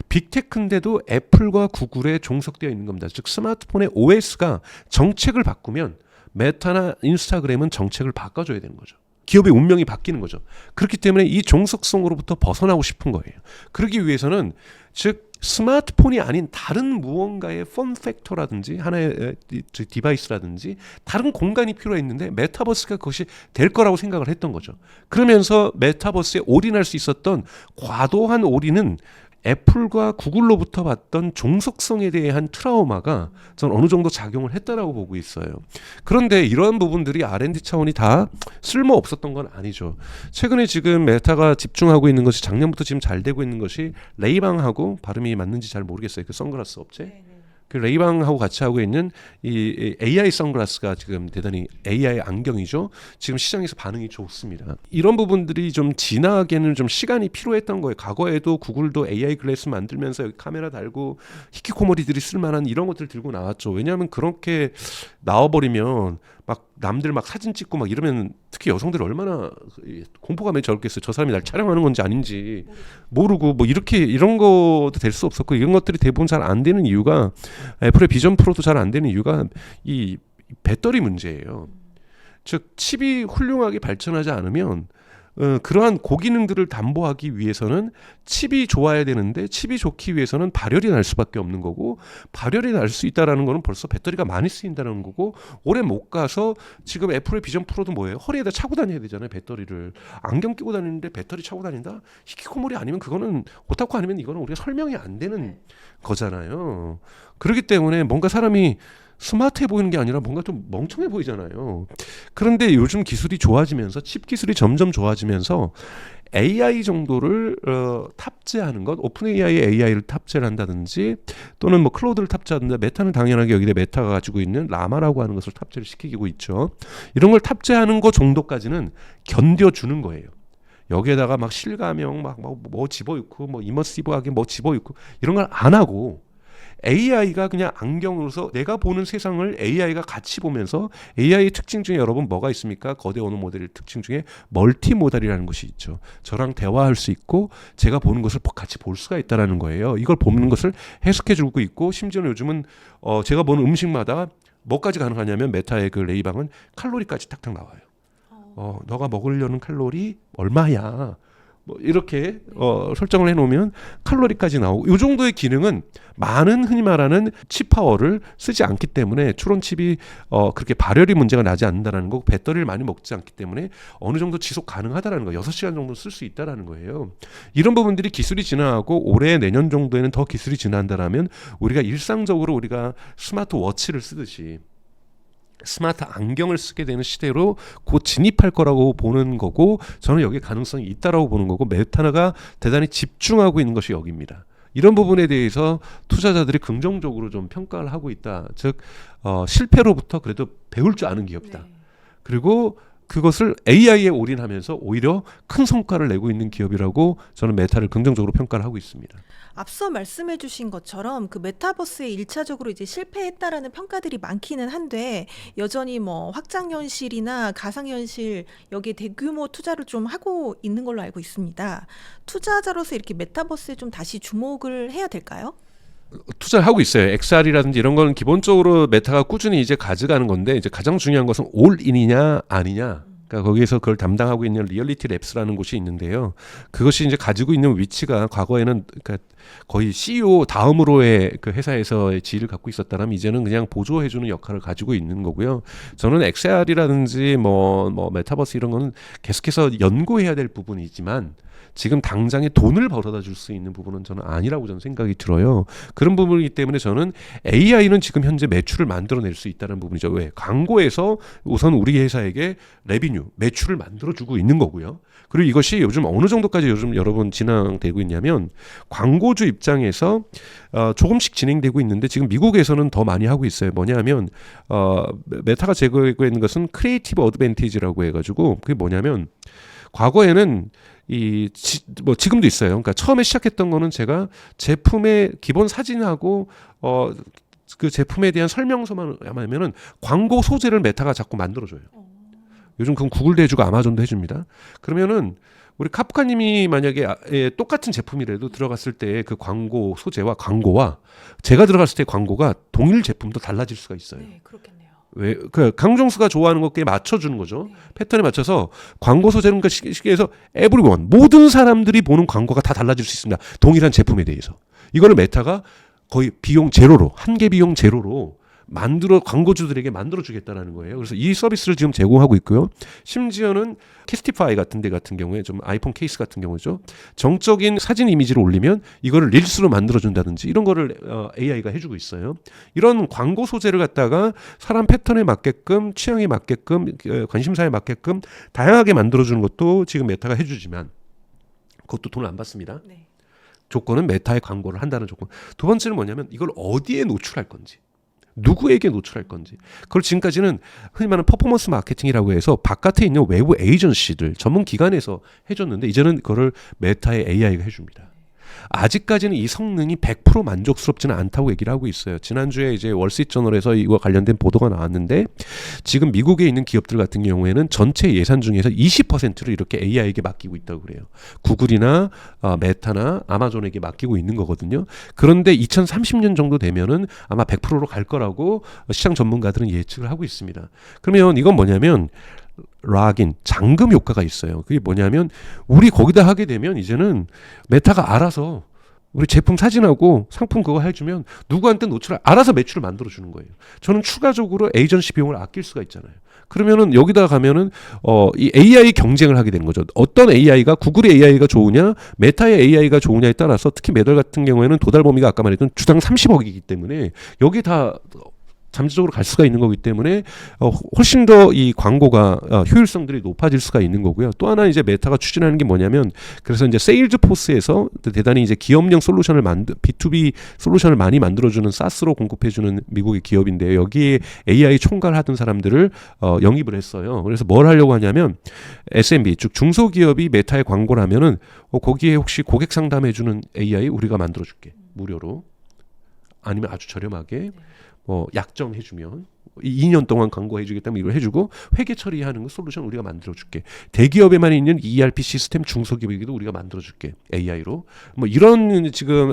빅테크인데도 애플과 구글에 종속되어 있는 겁니다. 즉 스마트폰의 OS가 정책을 바꾸면 메타나 인스타그램은 정책을 바꿔줘야 되는 거죠. 기업의 운명이 바뀌는 거죠. 그렇기 때문에 이 종속성으로부터 벗어나고 싶은 거예요. 그러기 위해서는 즉 스마트폰이 아닌 다른 무언가의 폼 팩터라든지 하나의 디바이스라든지 다른 공간이 필요했는데 메타버스가 그것이 될 거라고 생각을 했던 거죠. 그러면서 메타버스에 올인할 수 있었던 과도한 올인은 애플과 구글로부터 받던 종속성에 대한 트라우마가 전 어느 정도 작용을 했다라고 보고 있어요. 그런데 이러한 부분들이 R&D 차원이 다 쓸모 없었던 건 아니죠. 최근에 지금 메타가 집중하고 있는 것이 작년부터 지금 잘 되고 있는 것이 레이방하고 발음이 맞는지 잘 모르겠어요. 그 선글라스 업체. 그 레이방하고 같이 하고 있는 이 AI 선글라스가 지금 대단히 AI 안경이죠. 지금 시장에서 반응이 좋습니다. 이런 부분들이 좀 지나가기에는 좀 시간이 필요했던 거예요. 과거에도 구글도 AI 글래스 만들면서 여기 카메라 달고 히키코모리들이 쓸만한 이런 것들 들고 나왔죠. 왜냐하면 그렇게 나와버리면 막 남들 막 사진 찍고 막 이러면 특히 여성들이 얼마나 공포감에 절겠어요. 저 사람이 날 촬영하는 건지 아닌지 모르고 뭐 이렇게 이런 것도 될 수 없었고 이런 것들이 대부분 잘 안 되는 이유가 애플의 비전 프로도 잘 안 되는 이유가 이 배터리 문제예요. 즉 칩이 훌륭하게 발전하지 않으면 그러한 고기능들을 담보하기 위해서는 칩이 좋아야 되는데 칩이 좋기 위해서는 발열이 날 수밖에 없는 거고 발열이 날 수 있다라는 거는 벌써 배터리가 많이 쓰인다는 거고 오래 못 가서 지금 애플의 비전 프로도 뭐예요? 허리에다 차고 다녀야 되잖아요. 배터리를. 안경 끼고 다니는데 배터리 차고 다닌다? 히키코모리 아니면 그거는 오타쿠 아니면 이거는 우리가 설명이 안 되는 거잖아요. 그렇기 때문에 뭔가 사람이 스마트해 보이는 게 아니라 뭔가 좀 멍청해 보이잖아요. 그런데 요즘 기술이 좋아지면서 칩 기술이 점점 좋아지면서 AI 정도를 탑재하는 것, 오픈 AI에 AI를 탑재를 한다든지 또는 뭐 클로드를 탑재한다. 메타는 당연하게 여기다 메타가 가지고 있는 라마라고 하는 것을 탑재를 시키고 있죠. 이런 걸 탑재하는 것 정도까지는 견뎌주는 거예요. 여기에다가 막 실감형 막 뭐 집어넣고 뭐 이머시브하게 뭐 집어넣고 이런 걸 안 하고 AI가 그냥 안경으로서 내가 보는 세상을 AI가 같이 보면서 AI의 특징 중에 여러분 뭐가 있습니까? 거대 언어 모델의 특징 중에 멀티모달이라는 것이 있죠. 저랑 대화할 수 있고 제가 보는 것을 같이 볼 수가 있다는 거예요. 이걸 보는 것을 해석해 주고 있고 심지어는 요즘은 제가 보는 음식마다 뭐까지 가능하냐면 메타의 그 레이방은 칼로리까지 탁탁 나와요. 너가 먹으려는 칼로리 얼마야? 뭐 이렇게 설정을 해놓으면 칼로리까지 나오고 이 정도의 기능은 많은 흔히 말하는 칩 파워를 쓰지 않기 때문에 추론칩이 그렇게 발열이 문제가 나지 않는다는 거고 배터리를 많이 먹지 않기 때문에 어느 정도 지속 가능하다는 거 6시간 정도 쓸 수 있다는 거예요. 이런 부분들이 기술이 진화하고 올해 내년 정도에는 더 기술이 진화한다면 우리가 일상적으로 우리가 스마트워치를 쓰듯이 스마트 안경을 쓰게 되는 시대로 곧 진입할 거라고 보는 거고 저는 여기에 가능성이 있다라고 보는 거고 메타가 대단히 집중하고 있는 것이 여기입니다. 이런 부분에 대해서 투자자들이 긍정적으로 좀 평가를 하고 있다. 즉 실패로부터 그래도 배울 줄 아는 기업이다. 네. 그리고 그것을 AI에 올인하면서 오히려 큰 성과를 내고 있는 기업이라고 저는 메타를 긍정적으로 평가를 하고 있습니다. 앞서 말씀해 주신 것처럼 그 메타버스에 1차적으로 이제 실패했다라는 평가들이 많기는 한데 여전히 뭐 확장현실이나 가상현실 여기에 대규모 투자를 좀 하고 있는 걸로 알고 있습니다. 투자자로서 이렇게 메타버스에 좀 다시 주목을 해야 될까요? 투자를 하고 있어요. XR이라든지 이런 거는 기본적으로 메타가 꾸준히 이제 가져가는 건데 이제 가장 중요한 것은 올인이냐 아니냐. 그러니까 거기에서 그걸 담당하고 있는 리얼리티 랩스라는 곳이 있는데요. 그것이 이제 가지고 있는 위치가 과거에는 그러니까 거의 CEO 다음으로의 그 회사에서의 지위를 갖고 있었다면 이제는 그냥 보조해주는 역할을 가지고 있는 거고요. 저는 XR이라든지 뭐 메타버스 이런 거는 계속해서 연구해야 될 부분이지만 지금 당장에 돈을 벌어다 줄 수 있는 부분은 저는 아니라고 저는 생각이 들어요. 그런 부분이기 때문에 저는 AI는 지금 현재 매출을 만들어낼 수 있다는 부분이죠. 왜? 광고에서 우선 우리 회사에게 레비뉴, 매출을 만들어주고 있는 거고요. 그리고 이것이 요즘 어느 정도까지 요즘 여러분 진행되고 있냐면 광고주 입장에서 조금씩 진행되고 있는데 지금 미국에서는 더 많이 하고 있어요. 뭐냐면 메타가 제공하고 있는 것은 크리에이티브 어드밴티지라고 해가지고 그게 뭐냐면 과거에는 지금도 있어요. 그러니까 처음에 시작했던 거는 제가 제품의 기본 사진하고 그 제품에 대한 설명서만 하면은 광고 소재를 메타가 자꾸 만들어줘요. 요즘 그건 구글도 해주고 아마존도 해줍니다. 그러면은 우리 카프카님이 만약에 똑같은 제품이라도 들어갔을 때 그 광고 소재와 광고와 제가 들어갔을 때 광고가 동일 제품도 달라질 수가 있어요. 네, 그렇겠네요. 왜? 그 강정수가 좋아하는 것에 맞춰주는 거죠. 네. 패턴에 패턴에 맞춰서 광고 소재는 그 시기에서 everyone 모든 사람들이 보는 광고가 다 달라질 수 있습니다. 동일한 제품에 대해서 이거를 메타가 거의 비용 제로로 한계 비용 제로로 광고주들에게 만들어주겠다라는 거예요. 그래서 이 서비스를 지금 제공하고 있고요. 심지어는 캐스티파이 같은 데 같은 경우에 좀 아이폰 케이스 같은 경우죠. 정적인 사진 이미지를 올리면 이거를 릴스로 만들어준다든지 이런 거를 AI가 해주고 있어요. 이런 광고 소재를 갖다가 사람 패턴에 맞게끔 취향에 맞게끔 관심사에 맞게끔 다양하게 만들어주는 것도 지금 메타가 해주지만 그것도 돈을 안 받습니다. 네. 조건은 메타의 광고를 한다는 조건. 두 번째는 뭐냐면 이걸 어디에 노출할 건지. 누구에게 노출할 건지. 그걸 지금까지는 흔히 말하는 퍼포먼스 마케팅이라고 해서 바깥에 있는 외부 에이전시들 전문 기관에서 해줬는데 이제는 그거를 메타의 AI가 해줍니다. 아직까지는 이 성능이 100% 만족스럽지는 않다고 얘기를 하고 있어요. 지난주에 이제 월스트리트저널에서 이와 관련된 보도가 나왔는데 지금 미국에 있는 기업들 같은 경우에는 전체 예산 중에서 20%를 이렇게 AI에게 맡기고 있다고 그래요. 구글이나 메타나 아마존에게 맡기고 있는 거거든요. 그런데 2030년 정도 되면은 아마 100%로 갈 거라고 시장 전문가들은 예측을 하고 있습니다. 그러면 이건 뭐냐면 락인 잠금 효과가 있어요. 그게 뭐냐면 우리 거기다 하게 되면 이제는 메타가 알아서 우리 제품 사진하고 상품 그거 해주면 누구한테 알아서 매출을 만들어주는 거예요. 저는 추가적으로 에이전시 비용을 아낄 수가 있잖아요. 그러면은 여기다 가면은 이 AI 경쟁을 하게 되는 거죠. 어떤 AI가 구글의 AI가 좋으냐, 메타의 AI가 좋으냐에 따라서 특히 매달 같은 경우에는 도달 범위가 아까 말했던 주당 30억이기 때문에 여기 다 잠재적으로 갈 수가 있는 거기 때문에 훨씬 더 이 광고가 효율성들이 높아질 수가 있는 거고요. 또 하나 이제 메타가 추진하는 게 뭐냐면 그래서 이제 세일즈포스에서 대단히 이제 기업용 솔루션을 B2B 솔루션을 많이 만들어주는 사스로 공급해주는 미국의 기업인데요. 여기에 AI 총괄하던 사람들을 영입을 했어요. 그래서 뭘 하려고 하냐면 SMB 즉 중소기업이 메타에 광고를 하면은 거기에 혹시 고객 상담해주는 AI 우리가 만들어줄게 무료로 아니면 아주 저렴하게. 약정해주면 2년 동안 광고해주겠다면 이걸 해주고 회계 처리하는 거 솔루션 우리가 만들어줄게. 대기업에만 있는 ERP 시스템 중소기업에게도 우리가 만들어줄게. AI로. 이런 지금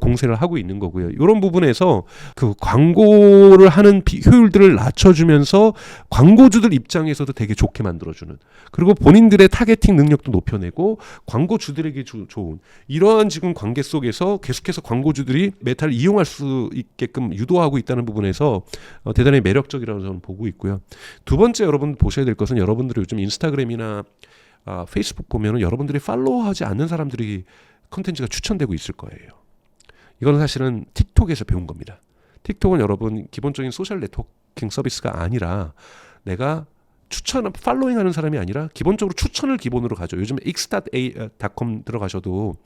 공세를 하고 있는 거고요. 이런 부분에서 그 광고를 하는 효율들을 낮춰주면서 광고주들 입장에서도 되게 좋게 만들어주는 그리고 본인들의 타겟팅 능력도 높여내고 광고주들에게 좋은 이러한 지금 관계 속에서 계속해서 광고주들이 메타를 이용할 수 있게끔 유도하고 있다는 부분에서 대단히 매력적이라고 저는 보고 있고요. 두 번째 여러분 보셔야 될 것은 여러분들이 요즘 인스타그램이나 페이스북 보면은 여러분들이 팔로우하지 않는 사람들이 컨텐츠가 추천되고 있을 거예요. 이거는 사실은 틱톡에서 배운 겁니다. 틱톡은 여러분 기본적인 소셜 네트워킹 서비스가 아니라 내가 팔로잉하는 사람이 아니라 기본적으로 추천을 기본으로 가죠. 요즘 x.com 들어가셔도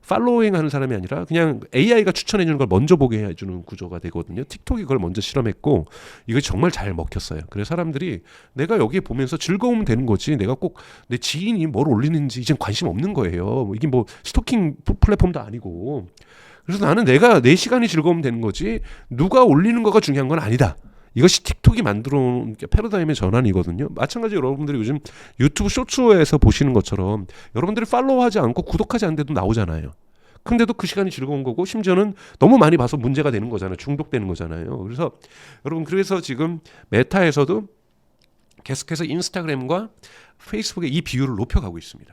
팔로잉하는 사람이 아니라 그냥 AI가 추천해주는 걸 먼저 보게 해주는 구조가 되거든요. 틱톡이 그걸 먼저 실험했고 이거 정말 잘 먹혔어요. 그래서 사람들이 내가 여기에 보면서 즐거우면 되는 거지 내가 꼭 내 지인이 뭘 올리는지 이젠 관심 없는 거예요. 이게 스토킹 플랫폼도 아니고 그래서 나는 내가 내 시간이 즐거우면 되는 거지 누가 올리는 거가 중요한 건 아니다. 이것이 틱톡이 만들어온 패러다임의 전환이거든요. 마찬가지로 여러분들이 요즘 유튜브 쇼츠에서 보시는 것처럼 여러분들이 팔로우하지 않고 구독하지 않는데도 나오잖아요. 근데도 그 시간이 즐거운 거고 심지어는 너무 많이 봐서 문제가 되는 거잖아요. 중독되는 거잖아요. 그래서 여러분 지금 메타에서도 계속해서 인스타그램과 페이스북의 이 비율을 높여가고 있습니다.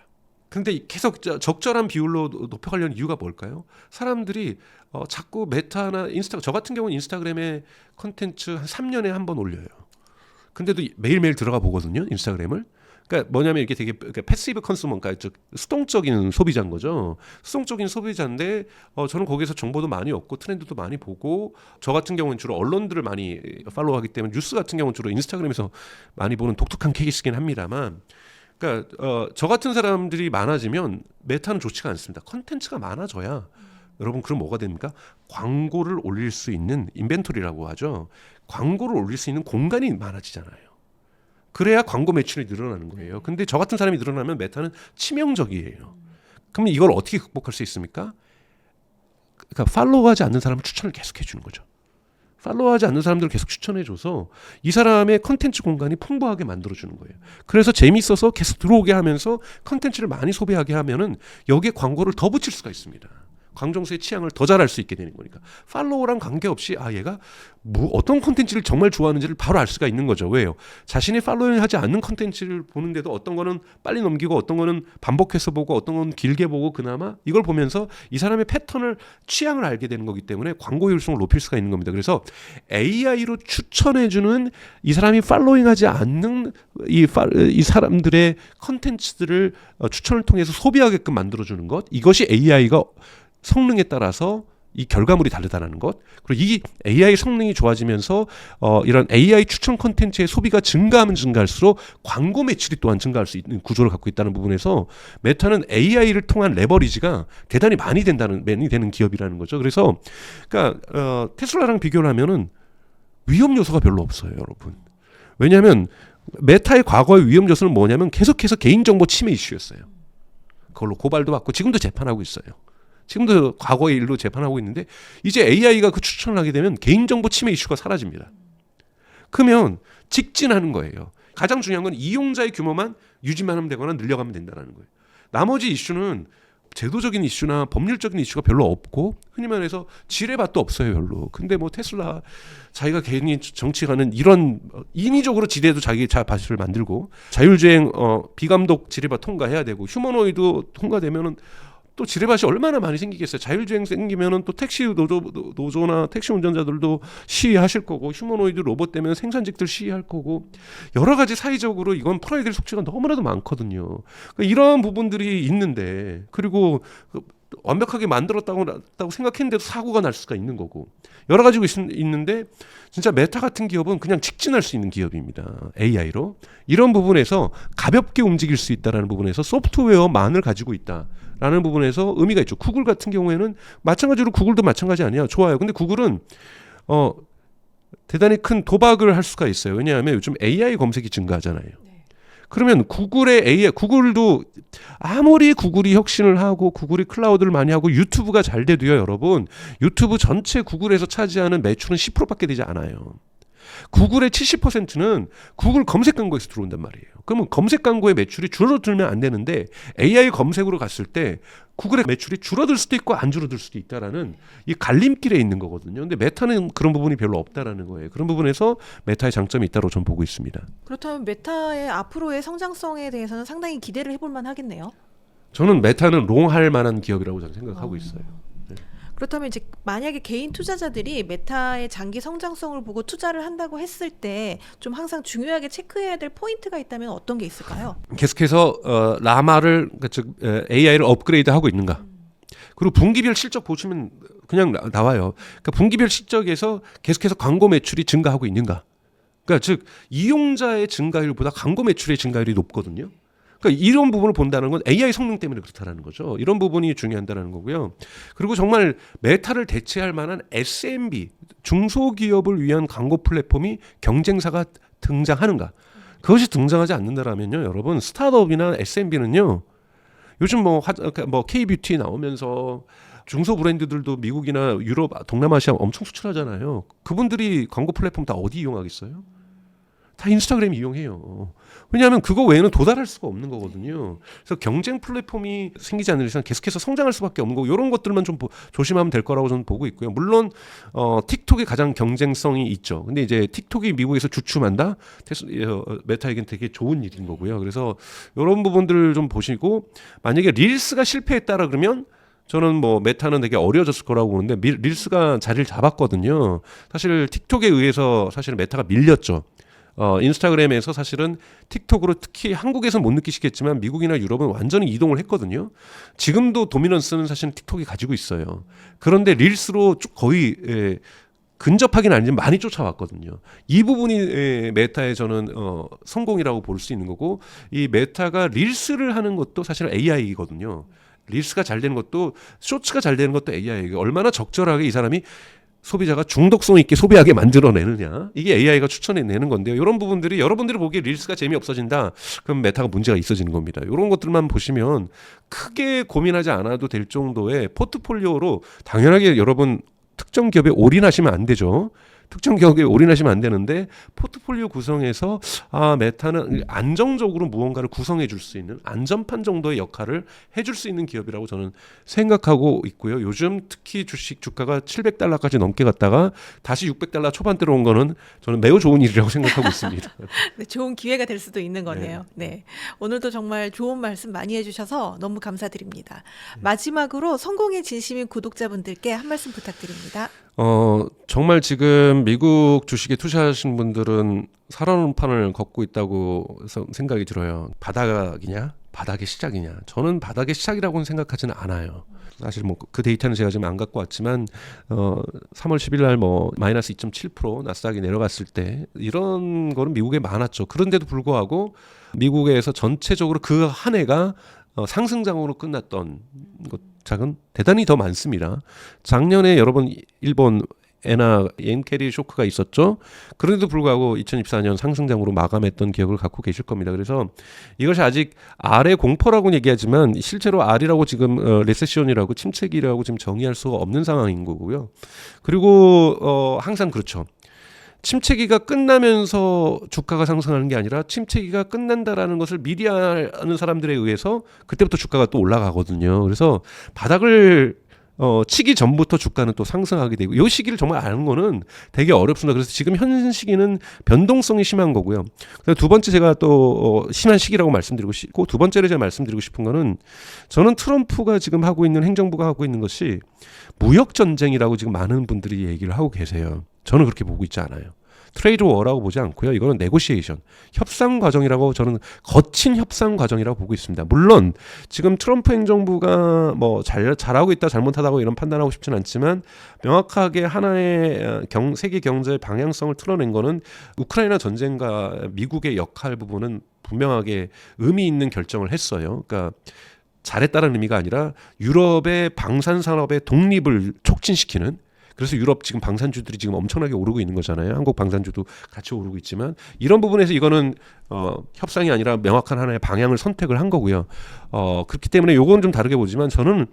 근데 계속 적절한 비율로 높여가려는 이유가 뭘까요? 사람들이 자꾸 메타나 저 같은 경우는 인스타그램에 컨텐츠 한 3년에 한 번 올려요. 근데도 매일매일 들어가 보거든요, 인스타그램을. 그러니까 뭐냐면 이게 되게 패시브 컨슈머, 그러니까 수동적인 소비자인 거죠. 수동적인 소비자인데 저는 거기서 정보도 많이 얻고 트렌드도 많이 보고, 저 같은 경우는 주로 언론들을 많이 팔로우하기 때문에 뉴스 같은 경우는 주로 인스타그램에서 많이 보는 독특한 케이스긴 합니다만, 그러니까 저 같은 사람들이 많아지면 메타는 좋지가 않습니다. 컨텐츠가 많아져야 여러분 그럼 뭐가 됩니까? 광고를 올릴 수 있는 인벤토리라고 하죠. 광고를 올릴 수 있는 공간이 많아지잖아요. 그래야 광고 매출이 늘어나는 거예요. 근데 저 같은 사람이 늘어나면 메타는 치명적이에요. 그럼 이걸 어떻게 극복할 수 있습니까? 그러니까 팔로우하지 않는 사람을 추천을 계속 해주는 거죠. 팔로우하지 않는 사람들을 계속 추천해줘서 이 사람의 컨텐츠 공간이 풍부하게 만들어주는 거예요. 그래서 재밌어서 계속 들어오게 하면서 컨텐츠를 많이 소비하게 하면은 여기에 광고를 더 붙일 수가 있습니다. 광정수의 취향을 더 잘할 수 있게 되는 거니까. 팔로우랑 관계없이 얘가 어떤 콘텐츠를 정말 좋아하는지를 바로 알 수가 있는 거죠. 왜요? 자신이 팔로우하지 않는 콘텐츠를 보는데도 어떤 거는 빨리 넘기고 어떤 거는 반복해서 보고 어떤 건 길게 보고, 그나마 이걸 보면서 이 사람의 패턴을, 취향을 알게 되는 거기 때문에 광고 효율성을 높일 수가 있는 겁니다. 그래서 AI로 추천해주는 이 사람이 팔로잉하지 않는 이 사람들의 콘텐츠들을 추천을 통해서 소비하게끔 만들어주는 것, 이것이 AI가 성능에 따라서 이 결과물이 다르다는 것. 그리고 이 AI 성능이 좋아지면서 이런 AI 추천 콘텐츠의 소비가 증가하면 증가할수록 광고 매출이 또한 증가할 수 있는 구조를 갖고 있다는 부분에서 메타는 AI를 통한 레버리지가 대단히 많이 되는 기업이라는 거죠. 그래서 그러니까 테슬라랑 비교를 하면은 위험 요소가 별로 없어요, 여러분. 왜냐하면 메타의 과거의 위험 요소는 뭐냐면 계속해서 개인정보 침해 이슈였어요. 그걸로 고발도 받고 지금도 재판하고 있어요. 지금도 과거의 일로 재판하고 있는데, 이제 AI가 그 추천을 하게 되면 개인정보 침해 이슈가 사라집니다. 그러면 직진하는 거예요. 가장 중요한 건 이용자의 규모만 유지만 하면 되거나 늘려가면 된다는 거예요. 나머지 이슈는 제도적인 이슈나 법률적인 이슈가 별로 없고, 흔히 말해서 지뢰밭도 없어요, 별로. 근데 뭐 테슬라 자기가 괜히 정치가는 이런 인위적으로 지뢰도 자기 밭을 만들고, 자율주행 비감독 지뢰밭 통과해야 되고, 휴머노이드 통과되면은 또 지뢰밭이 얼마나 많이 생기겠어요. 자율주행 생기면은 또 택시 노조나 택시 운전자들도 시위하실 거고, 휴머노이드 로봇 되면 생산직들 시위할 거고, 여러 가지 사회적으로 이건 풀어야 될 속죄가 너무나도 많거든요. 그러니까 이런 부분들이 있는데, 그리고 완벽하게 만들었다고 생각했는데도 사고가 날 수가 있는 거고, 여러 가지가 있는데, 진짜 메타 같은 기업은 그냥 직진할 수 있는 기업입니다. AI로. 이런 부분에서 가볍게 움직일 수 있다는 부분에서 소프트웨어만을 가지고 있다라는 부분에서 의미가 있죠. 구글 같은 경우에는 마찬가지로, 구글도 마찬가지 아니야. 좋아요. 근데 구글은 대단히 큰 도박을 할 수가 있어요. 왜냐하면 요즘 AI 검색이 증가하잖아요. 그러면 구글도 아무리 구글이 혁신을 하고 구글이 클라우드를 많이 하고 유튜브가 잘 돼도요, 여러분, 유튜브 전체 구글에서 차지하는 매출은 10%밖에 되지 않아요. 구글의 70%는 구글 검색 광고에서 들어온단 말이에요. 그러면 검색 광고의 매출이 줄어들면 안 되는데, AI 검색으로 갔을 때 구글의 매출이 줄어들 수도 있고 안 줄어들 수도 있다라는 이 갈림길에 있는 거거든요. 근데 메타는 그런 부분이 별로 없다라는 거예요. 그런 부분에서 메타의 장점이 있다고 저는 보고 있습니다. 그렇다면 메타의 앞으로의 성장성에 대해서는 상당히 기대를 해볼 만하겠네요. 저는 메타는 롱할 만한 기업이라고 저는 생각하고 있어요. 그렇다면 이제 만약에 개인 투자자들이 메타의 장기 성장성을 보고 투자를 한다고 했을 때 좀 항상 중요하게 체크해야 될 포인트가 있다면 어떤 게 있을까요? 계속해서 라마를, 즉 AI를 업그레이드하고 있는가. 그리고 분기별 실적 보시면 그냥 나와요. 그러니까 분기별 실적에서 계속해서 광고 매출이 증가하고 있는가. 그러니까 즉 이용자의 증가율보다 광고 매출의 증가율이 높거든요. 그러니까 이런 부분을 본다는 건 AI 성능 때문에 그렇다라는 거죠. 이런 부분이 중요하다는 거고요. 그리고 정말 메타를 대체할 만한 SMB, 중소기업을 위한 광고 플랫폼이 경쟁사가 등장하는가. 그것이 등장하지 않는다라면요, 여러분, 스타트업이나 SMB는요, 요즘 뭐 K뷰티 나오면서 중소 브랜드들도 미국이나 유럽, 동남아시아 엄청 수출하잖아요. 그분들이 광고 플랫폼 다 어디 이용하겠어요? 다 인스타그램 이용해요. 왜냐하면 그거 외에는 도달할 수가 없는 거거든요. 그래서 경쟁 플랫폼이 생기지 않는 이상 계속해서 성장할 수밖에 없는 거고 이런 것들만 좀 조심하면 될 거라고 저는 보고 있고요. 물론 틱톡이 가장 경쟁성이 있죠. 근데 이제 틱톡이 미국에서 주춤한다? 메타에겐 되게 좋은 일인 거고요. 그래서 이런 부분들을 좀 보시고 만약에 릴스가 실패했다라 그러면 저는 뭐 메타는 되게 어려졌을 거라고 보는데 릴스가 자리를 잡았거든요. 사실 틱톡에 의해서 사실 메타가 밀렸죠. 인스타그램에서 사실은 틱톡으로 특히 한국에서는 못 느끼시겠지만 미국이나 유럽은 완전히 이동을 했거든요. 지금도 도미넌스는 사실 틱톡이 가지고 있어요. 그런데 릴스로 쭉 거의 근접하긴 아니지만 많이 쫓아왔거든요. 이 부분이 메타의 저는 성공이라고 볼 수 있는 거고 이 메타가 릴스를 하는 것도 사실 AI거든요. 릴스가 잘 되는 것도 쇼츠가 잘 되는 것도 AI예요. 얼마나 적절하게 이 사람이 소비자가 중독성 있게 소비하게 만들어내느냐 이게 AI가 추천해내는 건데요. 이런 부분들이 여러분들이 보기에 릴스가 재미없어진다 그럼 메타가 문제가 있어지는 겁니다. 이런 것들만 보시면 크게 고민하지 않아도 될 정도의 포트폴리오로 당연하게 여러분 특정 기업에 올인하시면 안 되죠. 특정 기업에 올인하시면 안 되는데 포트폴리오 구성에서 메타는 안정적으로 무언가를 구성해 줄 수 있는 안전판 정도의 역할을 해줄 수 있는 기업이라고 저는 생각하고 있고요. 요즘 특히 주가가 $700까지 넘게 갔다가 다시 $600 초반대로 온 거는 저는 매우 좋은 일이라고 생각하고 있습니다. 네, 좋은 기회가 될 수도 있는 거네요. 네. 오늘도 정말 좋은 말씀 많이 해주셔서 너무 감사드립니다. 마지막으로 성공의 진심인 구독자분들께 한 말씀 부탁드립니다. 정말 지금 미국 주식에 투자하신 분들은 살아오는 판을 걷고 있다고 생각이 들어요. 바닥이냐? 바닥의 시작이냐? 저는 바닥의 시작이라고는 생각하지는 않아요. 사실 뭐 그 데이터는 제가 지금 안 갖고 왔지만 3월 10일 날 뭐 마이너스 2.7% 나스닥이 내려갔을 때 이런 거는 미국에 많았죠. 그런데도 불구하고 미국에서 전체적으로 그 한 해가 상승장으로 끝났던 것작은 대단히 더 많습니다. 작년에 여러분 일본 엔화 엔캐리 쇼크가 있었죠. 그런데도 불구하고 2024년 상승장으로 마감했던 기억을 갖고 계실 겁니다. 그래서 이것이 아직 R의 공포라고 얘기하지만 실제로 R이라고 지금 레세션이라고 침체기라고 지금 정의할 수가 없는 상황인 거고요. 그리고 항상 그렇죠. 침체기가 끝나면서 주가가 상승하는 게 아니라 침체기가 끝난다라는 것을 미리 아는 사람들에 의해서 그때부터 주가가 또 올라가거든요. 그래서 바닥을 치기 전부터 주가는 또 상승하게 되고 이 시기를 정말 아는 거는 되게 어렵습니다. 그래서 지금 현 시기는 변동성이 심한 거고요. 두 번째 제가 또 심한 시기라고 말씀드리고 싶고 두 번째로 제가 말씀드리고 싶은 거는 저는 트럼프가 지금 하고 있는 행정부가 하고 있는 것이 무역 전쟁이라고 지금 많은 분들이 얘기를 하고 계세요. 저는 그렇게 보고 있지 않아요. 트레이드 워라고 보지 않고요. 이거는 네고시에이션, 협상 과정이라고 저는 거친 협상 과정이라고 보고 있습니다. 물론 지금 트럼프 행정부가 뭐 잘하고 있다 잘못하다고 이런 판단하고 싶지는 않지만 명확하게 하나의 세계 경제의 방향성을 틀어낸 거는 우크라이나 전쟁과 미국의 역할 부분은 분명하게 의미 있는 결정을 했어요. 그러니까 잘했다는 의미가 아니라 유럽의 방산 산업의 독립을 촉진시키는 그래서 유럽 지금 방산주들이 지금 엄청나게 오르고 있는 거잖아요. 한국 방산주도 같이 오르고 있지만 이런 부분에서 이거는 협상이 아니라 명확한 하나의 방향을 선택을 한 거고요. 그렇기 때문에 요건 좀 다르게 보지만 저는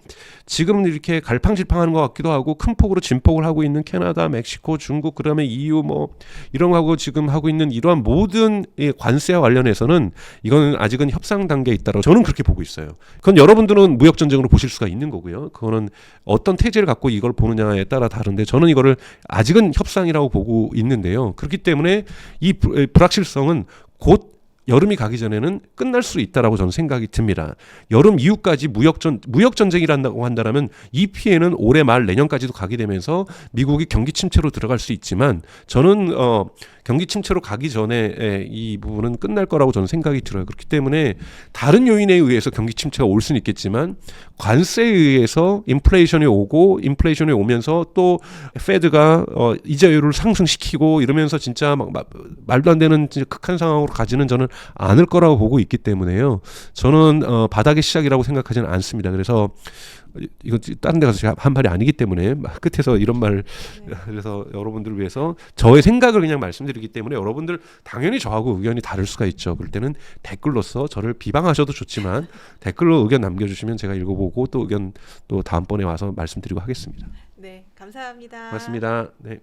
지금 이렇게 갈팡질팡하는 것 같기도 하고 큰 폭으로 진폭을 하고 있는 캐나다, 멕시코, 중국, 그다음에 EU 뭐 이런 거하고 지금 하고 있는 이러한 모든 관세와 관련해서는 이거는 아직은 협상 단계에 있다고 저는 그렇게 보고 있어요. 그건 여러분들은 무역 전쟁으로 보실 수가 있는 거고요. 그거는 어떤 태제를 갖고 이걸 보느냐에 따라 다른데 저는 이거를 아직은 협상이라고 보고 있는데요. 그렇기 때문에 이 불확실성은 곧 여름이 가기 전에는 끝날 수 있다라고 저는 생각이 듭니다. 여름 이후까지 무역 전쟁이란다고 한다면 이 피해는 올해 말 내년까지도 가게 되면서 미국이 경기 침체로 들어갈 수 있지만 저는 경기 침체로 가기 전에 이 부분은 끝날 거라고 저는 생각이 들어요. 그렇기 때문에 다른 요인에 의해서 경기 침체가 올 수는 있겠지만 관세에 의해서 인플레이션이 오면서 또 페드가 이자율을 상승시키고 이러면서 진짜 막 말도 안 되는 극한 상황으로 가지는 저는 않을 거라고 보고 있기 때문에요. 저는 바닥의 시작이라고 생각하지는 않습니다. 그래서 이거 다른 데 가서 한 말이 아니기 때문에 끝에서 이런 말 그래서 여러분들을 위해서 저의 생각을 그냥 말씀드리기 때문에 여러분들 당연히 저하고 의견이 다를 수가 있죠. 그럴 때는 댓글로서 저를 비방하셔도 좋지만 댓글로 의견 남겨주시면 제가 읽어보고 또 의견 또 다음번에 와서 말씀드리고 하겠습니다. 네, 감사합니다. 고맙습니다. 네.